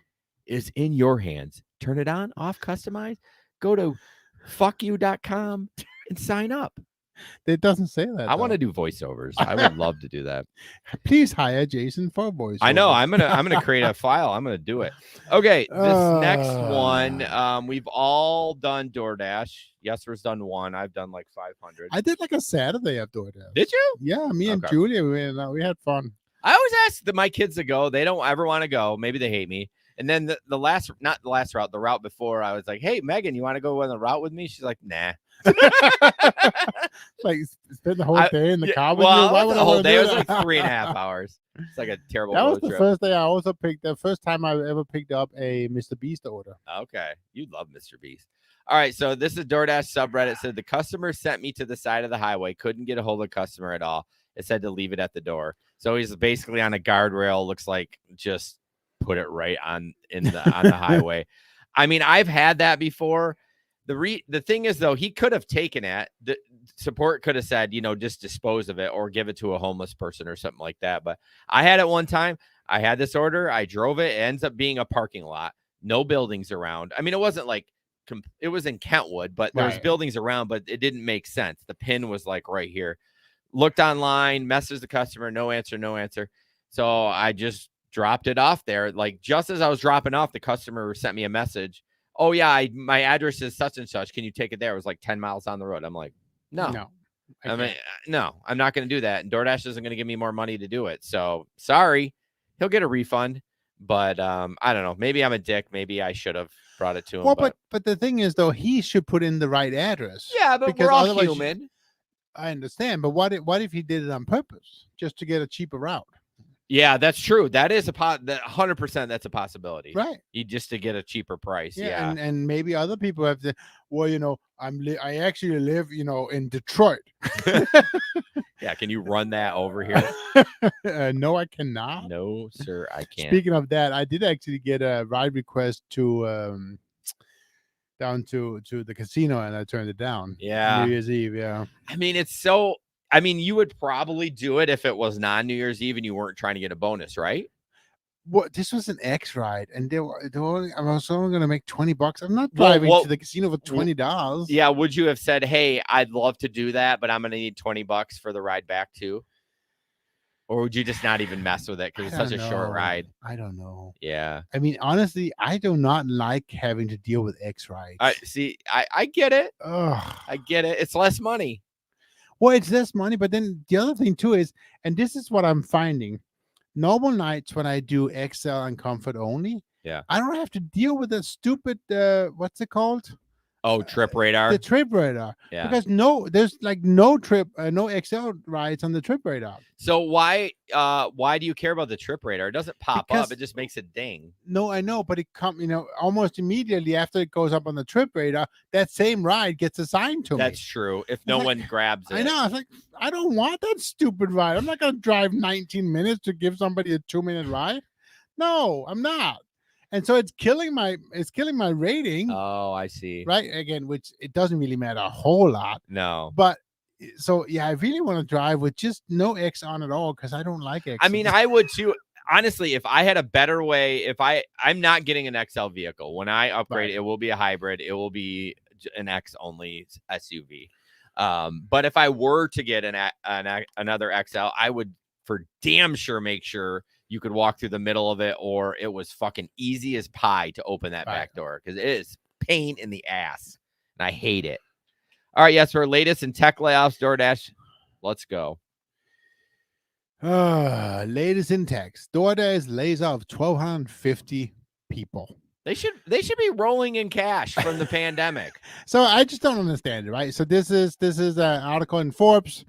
is in your hands. Turn it on, off, customize. Go to fuckyou.com and sign up. It doesn't say that. I want to do voiceovers. I would love to do that. Please hire Jason for voiceovers. I know. I'm gonna create a file. I'm gonna do it. Okay. This next one, we've all done DoorDash. Yesper's done one. I've done like 500. I did like a Saturday of DoorDash. Did you? Yeah, me and Julia, we had fun. I always ask my kids to go. They don't ever want to go. Maybe they hate me. And then the route before, I was like, hey, Megan, you want to go on the route with me? She's like, nah. Like spend the whole day in the car with well, you. Why would the I whole day? It was that? like 3.5 hours. It's like a terrible. That was the trip. first day I also the first time I ever picked up a Mr. Beast order. Okay, you love Mr. Beast. All right, so this is DoorDash subreddit. Said the customer sent me to the side of the highway. Couldn't get a hold of the customer at all. It said to leave it at the door. So he's basically on a guardrail. Looks like just put it right on the highway. I mean, I've had that before. The thing is, though, he could have taken it. The support could have said, just dispose of it or give it to a homeless person or something like that. But I had it one time. I had this order. I drove it. It ends up being a parking lot. No buildings around. I mean, it wasn't like it was in Kentwood, but there was buildings around, but it didn't make sense. The pin was like right here. Looked online, messaged the customer, no answer. So I just dropped it off there. Like just as I was dropping off, the customer sent me a message. Oh yeah, my address is such and such. Can you take it there? It was like 10 miles down the road. I'm like, no. I'm not going to do that. And DoorDash isn't going to give me more money to do it. So sorry, he'll get a refund. But I don't know. Maybe I'm a dick. Maybe I should have brought it to him. Well, but the thing is, though, he should put in the right address. Yeah, but we're all human. I understand. But what if he did it on purpose just to get a cheaper route? Yeah, that's true. That is 100%. That's a possibility, right? Just to get a cheaper price. Yeah. And maybe other people have to. Well, I actually live, in Detroit. Yeah, can you run that over here? No, I cannot. No, sir, I can't. Speaking of that, I did actually get a ride request to down to the casino, and I turned it down. Yeah, New Year's Eve. Yeah. I mean, you would probably do it if it was non-New Year's Eve and you weren't trying to get a bonus, right? what? This was an X ride, and I was only going to make $20. I'm not Well, driving well, to the casino for $20. Yeah, would you have said, "Hey, I'd love to do that, but I'm going to need $20 for the ride back too"? Or would you just not even mess with it because it's such a short ride? I don't know. Yeah. I mean, honestly, I do not like having to deal with X rides. I get it. Ugh. I get it. It's less money. Well, it's less money, but then the other thing too is, and this is what I'm finding, normal nights when I do XL and comfort only, Yeah. I don't have to deal with the stupid what's it called? Oh, trip radar. The trip radar. Yeah. Because there's like no XL rides on the trip radar. So why do you care about the trip radar? It doesn't pop Because- up. It just makes a ding. No, I know, but it almost immediately after it goes up on the trip radar, that same ride gets assigned to me. That's true. If no one grabs it. I know. It's like, I don't want that stupid ride. I'm not going to drive 19 minutes to give somebody a 2-minute ride. No, I'm not. And so it's killing my rating. Oh, I see. Right. Again, which it doesn't really matter a whole lot. No. But so, yeah, I really want to drive with just no X on at all because I don't like X. I mean, I would too. Honestly, if I had a better way, I'm not getting an XL vehicle. When I upgrade, Right. it will be a hybrid. It will be an X only SUV. But if I were to get another XL, I would for damn sure make sure you could walk through the middle of it, or it was fucking easy as pie to open that Right. back door because it is pain in the ass, and I hate it. All right, yes, for our latest in tech layoffs, DoorDash, let's go. Latest in text. DoorDash lays off 1,250 people. They should be rolling in cash from the pandemic. So I just don't understand it, right? So this is an article in Forbes.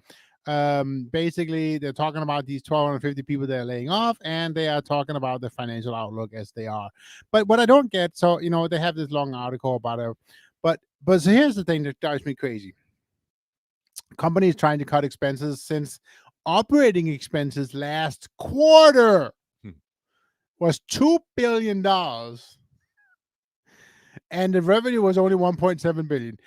Basically, they're talking about these 1,250 people they're laying off, and they are talking about the financial outlook as they are. But what I don't get, so they have this long article about it, but so here's the thing that drives me crazy. Companies trying to cut expenses since operating expenses last quarter was $2 billion. And the revenue was only 1.7 billion.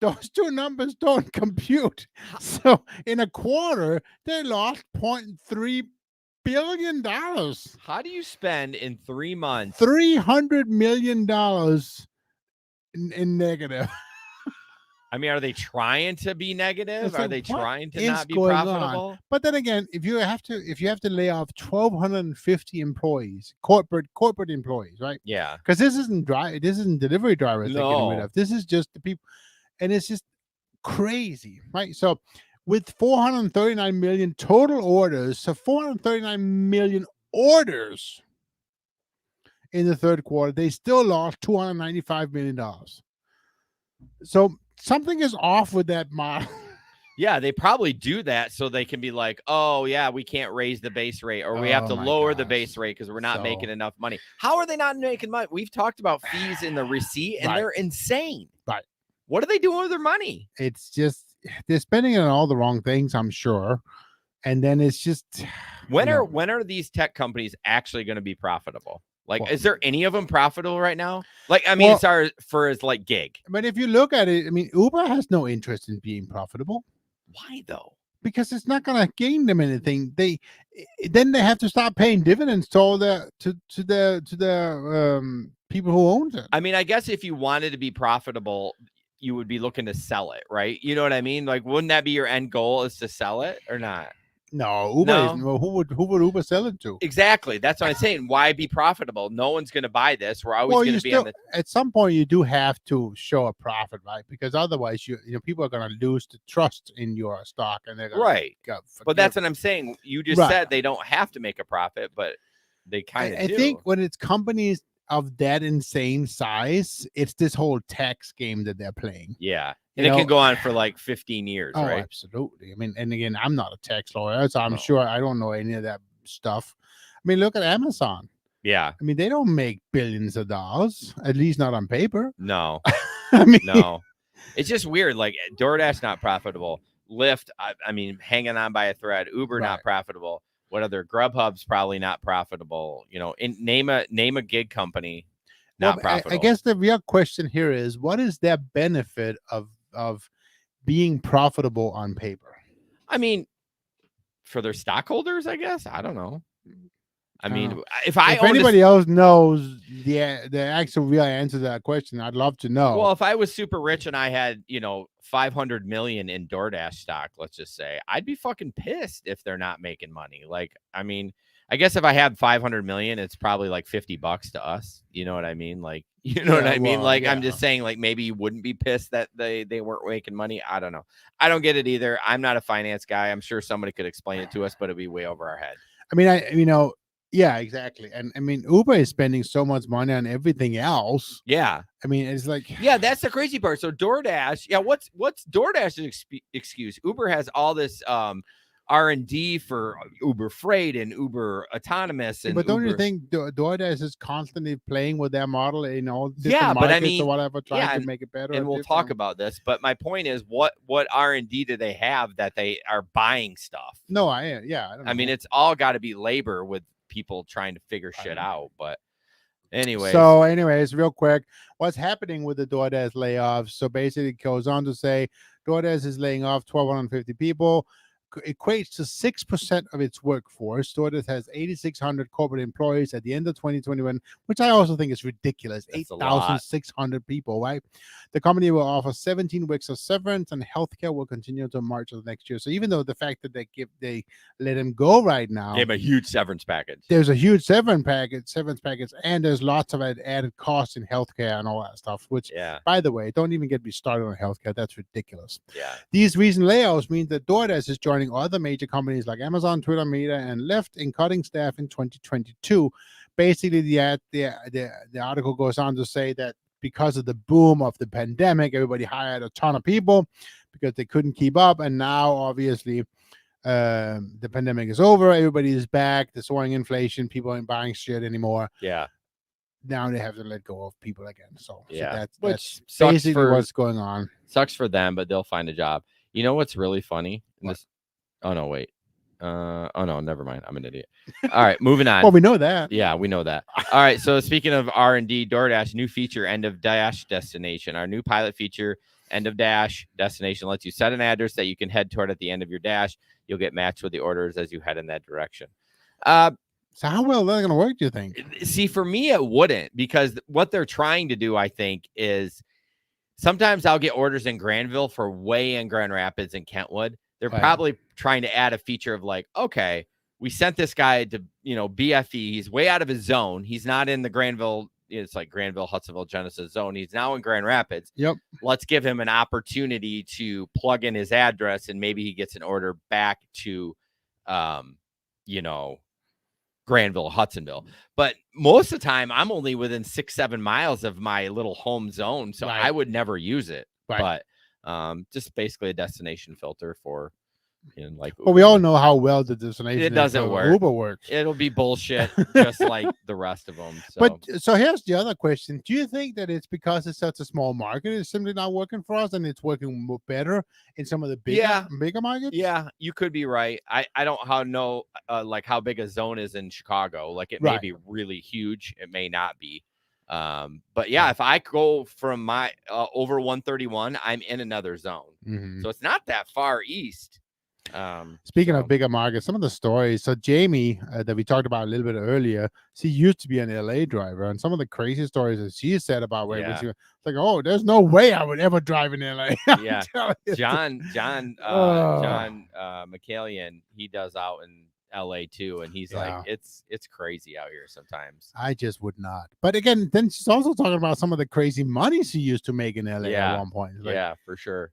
Those two numbers don't compute. So in a quarter, they lost $0.3 billion. How do you spend in 3 months $300 million in negative? I mean, are they trying to be negative? It's Are like, they what trying to is not be going on? profitable? But then again, if you have to lay off 1,250 employees, corporate employees, right? Yeah. Because this isn't delivery drivers they're getting rid No. of. This is just the people, and it's just crazy, right? So with 439 million total orders, so 439 million orders in the third quarter, they still lost $295 million. So something is off with that model. Yeah, they probably do that so they can be like, oh, yeah, we can't raise the base rate, or we have Oh to my lower the gosh. base rate because we're not So- making enough money. How are they not making money? We've talked about fees in the receipt, and Right. they're insane. Right. What are they doing with their money? It's just they're spending it on all the wrong things, I'm sure. And then it's just When you know, are these tech companies actually going to be profitable? Like, Well- is there any of them profitable right now? Like, I mean, Well- as far as like gig. but if you look at it, I mean, Uber has no interest in being profitable Why though? because it's not going to gain them anything. Then they have to start paying dividends to all the people who owns it. I mean, I guess if you wanted to be profitable, you would be looking to sell it, right? You know what I mean? Like, wouldn't that be your end goal, is to sell it or not? No, Uber. No. Isn't. Well, who would Uber sell it to? Exactly. That's what I'm saying. Why be profitable? No one's going to buy this. We're always Well, going you to be on still, the. at some point you do have to show a profit, right? Because otherwise, people are going to lose the trust in your stock, and they're going Right. to But that's what I'm saying. You just Right. said they don't have to make a profit, but they kind I of do. think when it's companies of that insane size, it's this whole tax game that they're playing. Yeah. You And it know- can go on for like 15 years, Oh, right? absolutely. I mean, and again, I'm not a tax lawyer, so I'm No. sure I don't know any of that stuff. I mean, look at Amazon. Yeah. I mean, they don't make billions of dollars, at least not on paper. No. I mean, No. It's just weird. Like, DoorDash not profitable. Lyft, I mean, hanging on by a thread. Uber not Right. profitable. What other? Grubhub's probably not profitable. Name a gig company not well, profitable. I guess the real question here is, what is their benefit of being profitable on paper? I mean, for their stockholders, I guess. I don't know. I mean, Oh. if I If owned anybody else knows the actual real answer to that question, I'd love to know. well, if I was super rich and I had, 500 million in DoorDash stock, let's just say, I'd be fucking pissed if they're not making money. Like, I mean, I guess if I had 500 million, it's probably like $50 to us. You know what I mean? Like, you know what I mean? well, Like, I'm just saying, like, maybe you wouldn't be pissed that they weren't making money. I don't know. I don't get it either. I'm not a finance guy. I'm sure somebody could explain it to us, but it'd be way over our head. I mean, yeah, exactly. And I mean, Uber is spending so much money on everything else. Yeah. I mean, it's like, Yeah, that's the crazy part. So DoorDash, what's DoorDash's excuse? Uber has all this R&D for Uber Freight and Uber Autonomous, and but don't you Uber... think DoorDash is constantly playing with their model in all different Yeah, but I markets mean, or whatever, trying yeah, to make it better? and we'll talk about this, but my point is, what R&D do they have that they are buying stuff? No, I don't I mean, know. it's all got to be labor with people trying to figure shit out. But anyways, real quick, what's happening with the DoorDash layoffs? So basically, it goes on to say DoorDash is laying off 1,250 people. Equates to 6% of its workforce. DoorDash has 8,600 corporate employees at the end of 2021, which I also think is ridiculous. 8,600 people, right? The company will offer 17 weeks of severance, and healthcare will continue until March of next year. So even though the fact that they let him go right now, they have a huge severance package. there's a huge severance package, and there's lots of added costs in healthcare and all that stuff. Which, by the way, don't even get me started on healthcare. That's ridiculous. Yeah. These recent layoffs mean that DoorDash is joining other major companies like Amazon, Twitter, Meta, and Lyft in cutting staff in 2022. Basically, the article goes on to say that because of the boom of the pandemic, everybody hired a ton of people because they couldn't keep up, and now obviously the pandemic is over, everybody is back, the soaring inflation, people aren't buying shit anymore. Yeah. Now they have to let go of people again. So that's sucks basically for what's going on. Sucks for them, but they'll find a job. You know what's really funny? Oh no, wait. Oh no, never mind. I'm an idiot. All right, moving on. Well, we know that. Yeah, we know that. All right, so speaking of R&D, DoorDash new feature, end of dash destination. Our new pilot feature, end of dash destination, lets you set an address that you can head toward at the end of your dash. You'll get matched with the orders as you head in that direction. So how well that's going to work, do you think? See, for me, it wouldn't, because what they're trying to do, I think, is sometimes I'll get orders in Granville for way in Grand Rapids and Kentwood. They're probably trying to add a feature of like, okay, we sent this guy to, BFE. He's way out of his zone. He's not in the Granville. It's like Granville, Hudsonville, Genesis zone. He's now in Grand Rapids. Yep. Let's give him an opportunity to plug in his address, and maybe he gets an order back to, Granville, Hudsonville. But most of the time, I'm only within 6-7 miles of my little home zone, so I would never use it. But just basically a destination filter for, like. Well, we all know how well the destination. It doesn't work. Uber works. It'll be bullshit, just like the rest of them. So. But so here's the other question: do you think that it's because it's such a small market, it's simply not working for us, and it's working better in some of the bigger markets? Yeah, you could be right. I don't know like how big a zone is in Chicago. Like it may be really huge. It may not be. But yeah, if I go from my over 131, I'm in another zone. So it's not that far east. Speaking of bigger markets, some of the stories. So Jamie, that we talked about a little bit earlier, she used to be an LA driver, and some of the crazy stories that she said about where she was like, oh, there's no way I would ever drive in LA. Yeah. John McCallion, he does out in LA too, and he's like, it's crazy out here sometimes. I just would not. But again, then she's also talking about some of the crazy money she used to make in LA at one point. Like, yeah, for sure.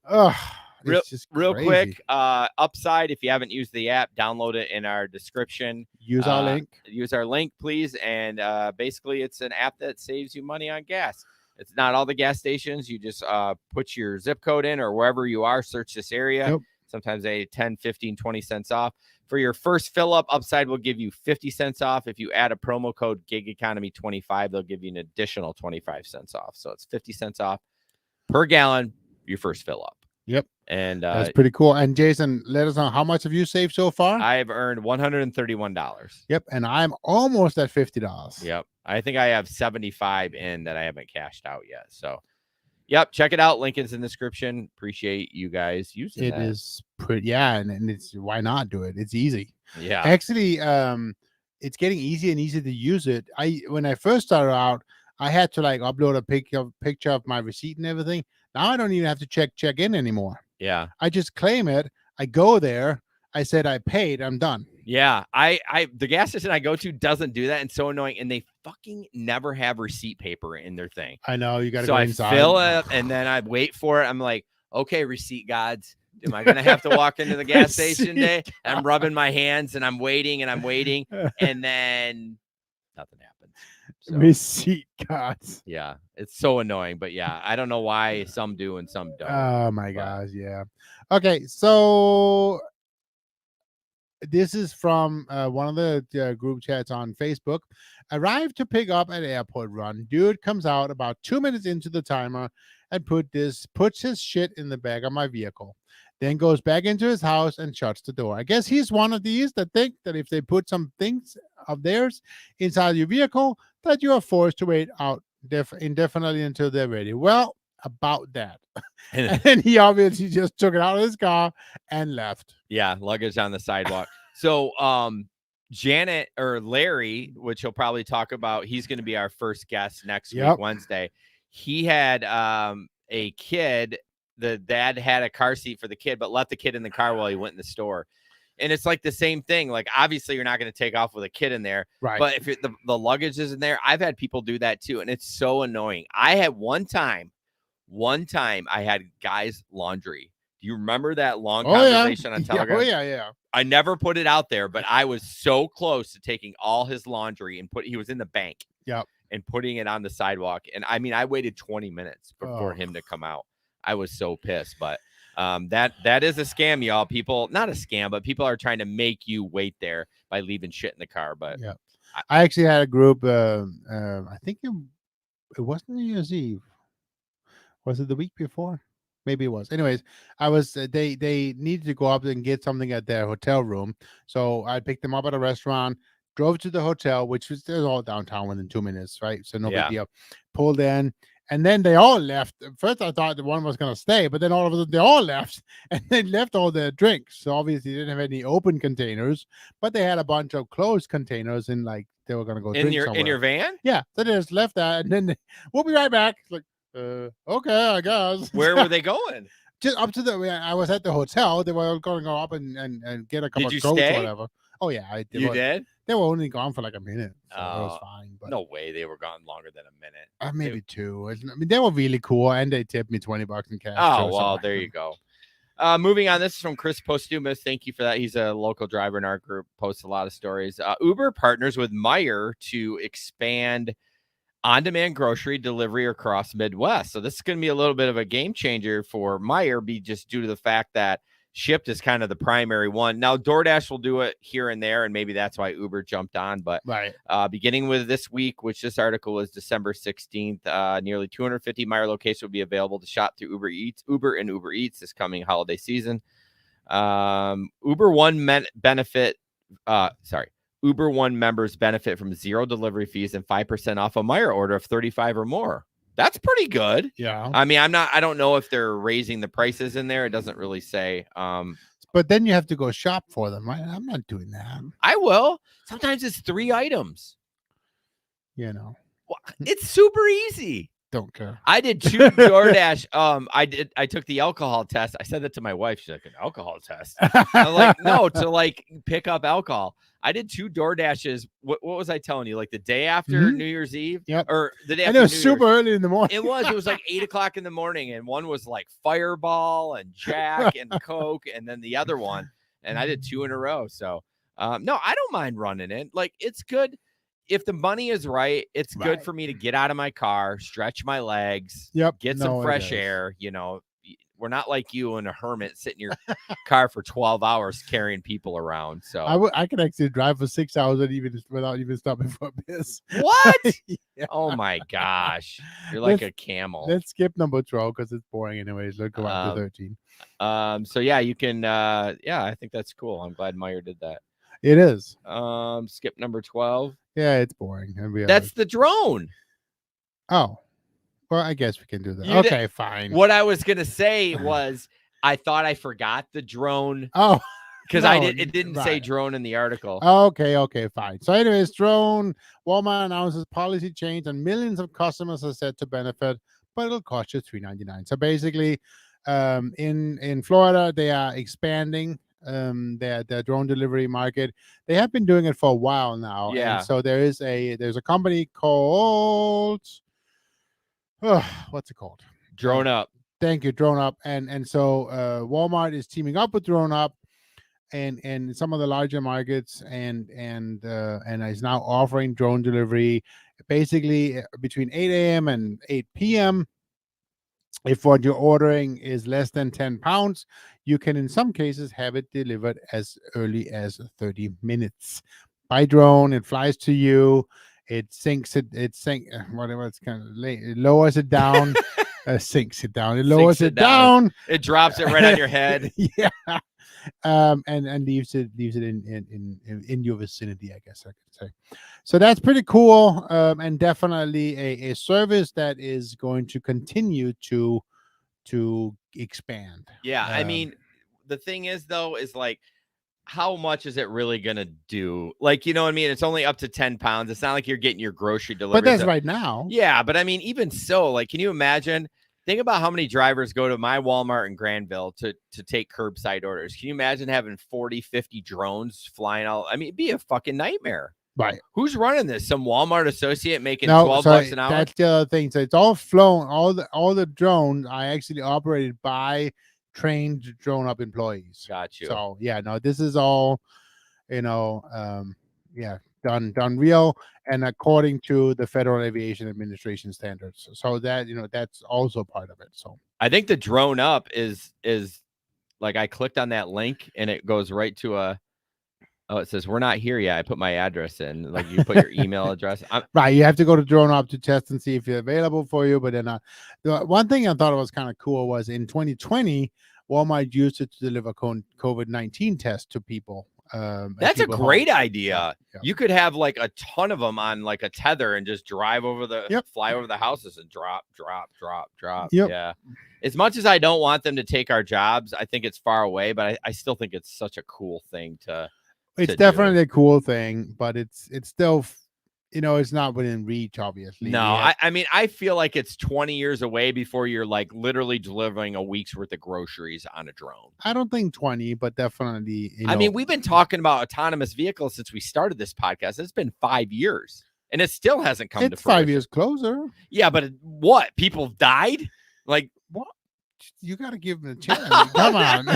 Real quick, upside, if you haven't used the app, download it in our description. Use our link. Use our link, please. And basically, it's an app that saves you money on gas. It's not all the gas stations. You just put your zip code in, or wherever you are, search this area. Yep. Sometimes they 10, 15, 20 cents off. For your first fill up, Upside will give you 50 cents off. If you add a promo code Gig Economy 25, they'll give you an additional 25 cents off. So it's 50 cents off per gallon, your first fill up. Yep. And that's pretty cool. And Jason, let us know, how much have you saved so far? I've earned $131. Yep. And I'm almost at $50. Yep. I think I have 75 in that I haven't cashed out yet. So, yep. Check it out. Link is in the description. Appreciate you guys using it. It is pretty. Yeah. And it's, why not do it? It's easy. Yeah. Actually, it's getting easier and easier to use it. When I first started out, I had to like upload a picture of my receipt and everything. Now I don't even have to check in anymore. Yeah. I just claim it. I go there. I said I paid. I'm done. Yeah. The gas station I go to doesn't do that. And so annoying. And they fucking never have receipt paper in their thing. I know you got to So go I inside. fill it and then I wait for it. I'm like, okay, receipt gods. Am I going to have to walk into the gas station today? I'm rubbing my hands and I'm waiting and then nothing happens. So, Receipt cards. yeah, it's so annoying. But yeah, I don't know why some do and some don't. Oh my gosh, yeah. Okay, so this is from one of the group chats on Facebook. Arrived to pick up at airport run. Dude comes out about 2 minutes into the timer and puts his shit in the back of my vehicle. Then goes back into his house and shuts the door. I guess he's one of these that think that if they put some things of theirs inside your vehicle, that you are forced to wait out indefinitely until they're ready. Well, about that. And he obviously just took it out of his car and left. Yeah, luggage on the sidewalk. So Janet or Larry, which he'll probably talk about, he's going to be our first guest next week, Wednesday. He had a kid. The dad had a car seat for the kid, but left the kid in the car while he went in the store. And it's like the same thing. Like, obviously, you're not going to take off with a kid in there. Right. But if the luggage is in there, I've had people do that too. And it's so annoying. I had one time I had guys' laundry. Do you remember that long conversation on Telegram? Yeah. I never put it out there, but I was so close to taking all his laundry and he was in the bank. Yep. And putting it on the sidewalk. And I mean, I waited 20 minutes for him to come out. I was so pissed, but that is a scam, y'all. People, not a scam, but people are trying to make you wait there by leaving shit in the car. But yeah, I actually had a group. I think it wasn't New Year's Eve. Was it the week before? Maybe it was. Anyways, I was. They needed to go up and get something at their hotel room, so I picked them up at a restaurant. Drove to the hotel, which was all downtown within 2 minutes, right? So no big deal. Pulled in. And then they all left. First, I thought the one was going to stay, but then all of a sudden they all left, and they left all their drinks. So obviously, they didn't have any open containers, but they had a bunch of closed containers, and like they were going to go drink somewhere. In your van? Yeah. So they just left that, and then we'll be right back. Like, okay, I guess. Where were they going? Just up to I was at the hotel. They were going to go up and get a couple of Cokes or whatever. Oh yeah, I did. You did? They were only gone for like a minute, so it was fine. But no way they were gone longer than a minute. Maybe two. I mean, they were really cool, and they tipped me $20 in cash. Oh, well, there you go. Moving on, this is from Chris Postumus. Thank you for that. He's a local driver in our group, posts a lot of stories. Uber partners with Meijer to expand on-demand grocery delivery across Midwest. So this is going to be a little bit of a game changer for Meijer, just due to the fact that Shipt is kind of the primary one. Now, DoorDash will do it here and there, and maybe that's why Uber jumped on. But beginning with this week, which this article is December 16th, nearly 250 Meijer locations will be available to shop through Uber and Uber Eats this coming holiday season. Uber One members benefit from 0 delivery fees and 5% off a Meijer order of 35 or more. That's pretty good. Yeah. I mean, I don't know if they're raising the prices in there. It doesn't really say. But then you have to go shop for them, right? I'm not doing that. I will. Sometimes it's 3 items. You know. Well, it's super easy. Don't care. I did 2 DoorDash. I took the alcohol test. I said that to my wife. She's like, an alcohol test? I'm like, no, to like pick up alcohol. I did 2 DoorDashes. What was I telling you? Like the day after New Year's Eve? Yep. Or the day after and it was New super Year's. early in the morning. It was like 8:00 in the morning. And one was like Fireball and Jack and Coke. And then the other one. And I did 2 in a row. So, no, I don't mind running it. Like, it's good. If the money is right, it's good for me to get out of my car, stretch my legs, get some fresh air. You know, we're not like you and a hermit sitting in your car for 12 hours carrying people around. So I could actually drive for 6 hours without even stopping for a piss. What? Yeah. Oh my gosh. You're like a camel. Let's skip number 12 because it's boring anyways. Let's go on to 13. So yeah, you can I think that's cool. I'm glad Meijer did that. It is. Skip number 12. Yeah, it's boring. That's the drone. Oh. Well, I guess we can do that. Fine. What I was gonna say was I thought I forgot the drone because No, it didn't say right. drone in the article. Okay, fine. So, anyways, drone. Walmart announces policy change, and millions of customers are set to benefit, but it'll cost you $3.99. So basically, in Florida, they are expanding their drone delivery market. They have been doing it for a while now, Yeah. and so there's a company called what's it called? Drone Up. Thank you, Drone Up, and so Walmart is teaming up with Drone Up and some of the larger markets and is now offering drone delivery basically between 8 a.m. and 8 p.m. If what you're ordering is less than 10 pounds, you can in some cases have it delivered as early as 30 minutes. By drone, it flies to you, it sinks it, whatever it's kind of it lowers it down, sinks it down, it lowers Sinks it down. It drops it right on your head. Yeah. And leaves it in your vicinity, I guess I could say. So that's pretty cool, and definitely a service that is going to continue to expand. Yeah, I mean, the thing is though, is like, how much is it really gonna do? Like, you know what I mean? It's only up to 10 pounds. It's not like you're getting your grocery delivery. But that's right now. Yeah, but I mean, even so, like, can you imagine? Think about how many drivers go to my Walmart in Granville to take curbside orders. Can you imagine having 40, 50 drones flying out? I mean, it'd be a fucking nightmare. Right. Who's running this? Some Walmart associate making No, $12 an hour? That's the other thing. So it's all flown. All the drones are actually operated by trained Drone Up employees. Got you. So yeah, no, this is all, done real and according to the Federal Aviation Administration standards. So that that's also part of it. So I think the Drone Up is like, I clicked on that link and it goes right to it says we're not here yet. I put my address in, like you put your email address. right, you have to go to Drone Up to test and see if you're available for you. But then the one thing I thought was kind of cool was in 2020, Walmart used it to deliver COVID-19 tests to people. That's a great idea. Yeah. You could have like a ton of them on like a tether and just drive over fly over the houses and drop. Yep. Yeah. As much as I don't want them to take our jobs, I think it's far away, but I still think it's such a cool thing to. It's definitely a cool thing, but it's still, it's not within reach, obviously. No, I mean, I feel like it's 20 years away before you're like literally delivering a week's worth of groceries on a drone. I don't think 20, but definitely. I mean, we've been talking about autonomous vehicles since we started this podcast. It's been 5 years and it still hasn't come to fruition. 5 years closer. Yeah, but what? People died? Like, what? You got to give them a chance. Come on.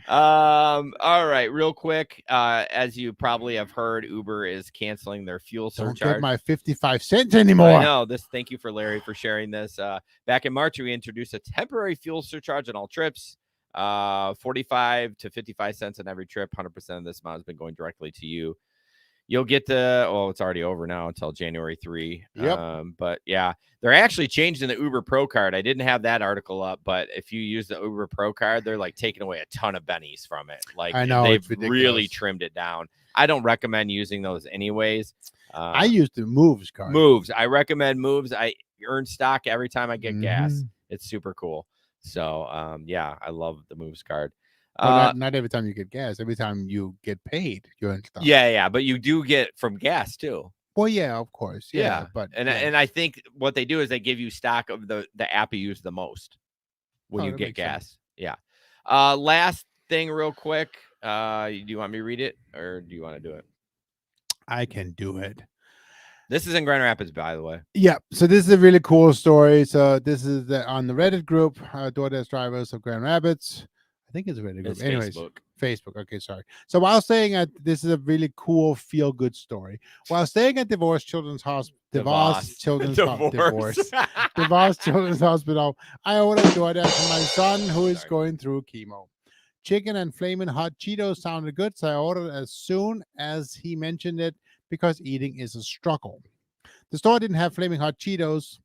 All right, real quick, as you probably have heard, Uber is canceling their fuel surcharge. Don't get my 55 cents anymore. I know this. Thank you for Larry for sharing this. Back in March, we introduced a temporary fuel surcharge on all trips, 45 to 55 cents on every trip. 100% of this amount has been going directly to you. You'll get it's already over now until January 3. Yep. But yeah, they're actually changing the Uber Pro card. I didn't have that article up, but if you use the Uber Pro card, they're like taking away a ton of bennies from it. Like, I know, they've really trimmed it down. I don't recommend using those anyways. I use the Moves card. Moves. I recommend Moves. I earn stock every time I get gas. It's super cool. So yeah, I love the Moves card. Well, not every time you get gas. Every time you get paid, you're in stock. Yeah, but you do get from gas too. Well, yeah, of course. Yeah. But and I think what they do is they give you stock of the app you use the most when you get gas. Sense. Yeah. Last thing, real quick. Do you want me to read it or do you want to do it? I can do it. This is in Grand Rapids, by the way. Yeah. So this is a really cool story. So this is on the Reddit group, DoorDash drivers of Grand Rapids. I think it's a Reddit group. It's anyways, Facebook. Okay, sorry. So while staying at, this is a really cool feel-good story. While staying at DeVos Children's Hospital, I ordered DoorDash for my son who is going through chemo. Chicken and flaming hot Cheetos sounded good, so I ordered as soon as he mentioned it because eating is a struggle. The store didn't have flaming hot Cheetos.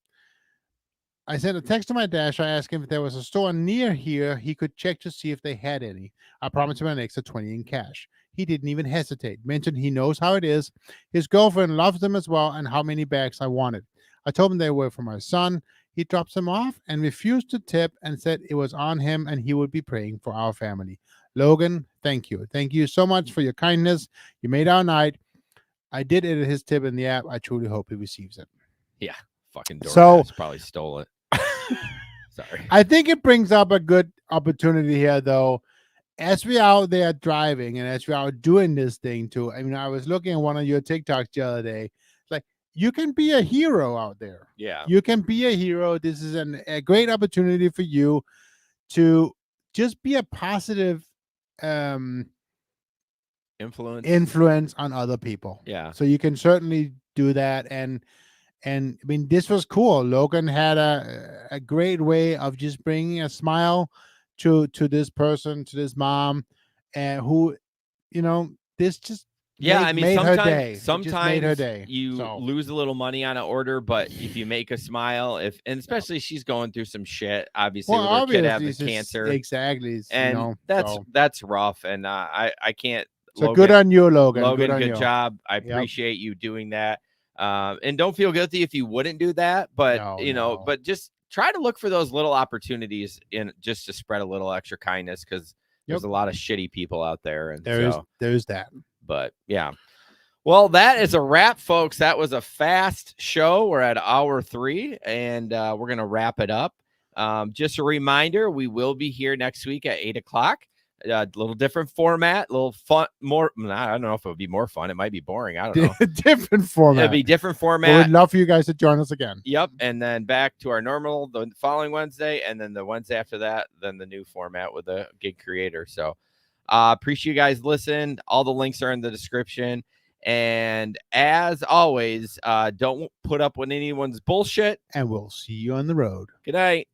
I sent a text to my dash. I asked him if there was a store near here he could check to see if they had any. I promised him an extra 20 in cash. He didn't even hesitate. Mentioned he knows how it is. His girlfriend loves them as well and how many bags I wanted. I told him they were for my son. He drops them off and refused to tip and said it was on him and he would be praying for our family. Logan, thank you. Thank you so much for your kindness. You made our night. I did edit his tip in the app. I truly hope he receives it. Yeah, fucking DoorDash So- probably stole it. Sorry. I think it brings up a good opportunity here, though. As we're out there driving and as we're out doing this thing too, I mean, I was looking at one of your TikToks the other day. It's like, you can be a hero out there. Yeah. You can be a hero. This is a great opportunity for you to just be a positive influence on other people. Yeah. So you can certainly do that. And I mean, this was cool. Logan had a great way of just bringing a smile to this person, to this mom, and who, this just made her day. It just made her day. You So, lose a little money on an order, but if you make a smile, and especially she's going through some shit, obviously with her kid having it's just- cancer, exactly, and that's rough, and I can't. So Logan, good on you, Logan. Logan, on good you. job. I Yep. appreciate you doing that. And don't feel guilty if you wouldn't do that, but No. but just try to look for those little opportunities in just to spread a little extra kindness, because there's a lot of shitty people out there, and There's that. But yeah. Well, that is a wrap, folks. That was a fast show. We're at hour 3, and we're gonna wrap it up. Just a reminder, we will be here next week at 8:00. A little different format, a little fun, more. I don't know if it would be more fun. It might be boring. I don't know. Different format. It'd be different But format. we'd love for you guys to join us again. Yep. And then back to our normal the following Wednesday, and then the Wednesday after that, then the new format with the gig creator. So appreciate you guys listened. All the links are in the description. And as always, don't put up with anyone's bullshit. And we'll see you on the road. Good night.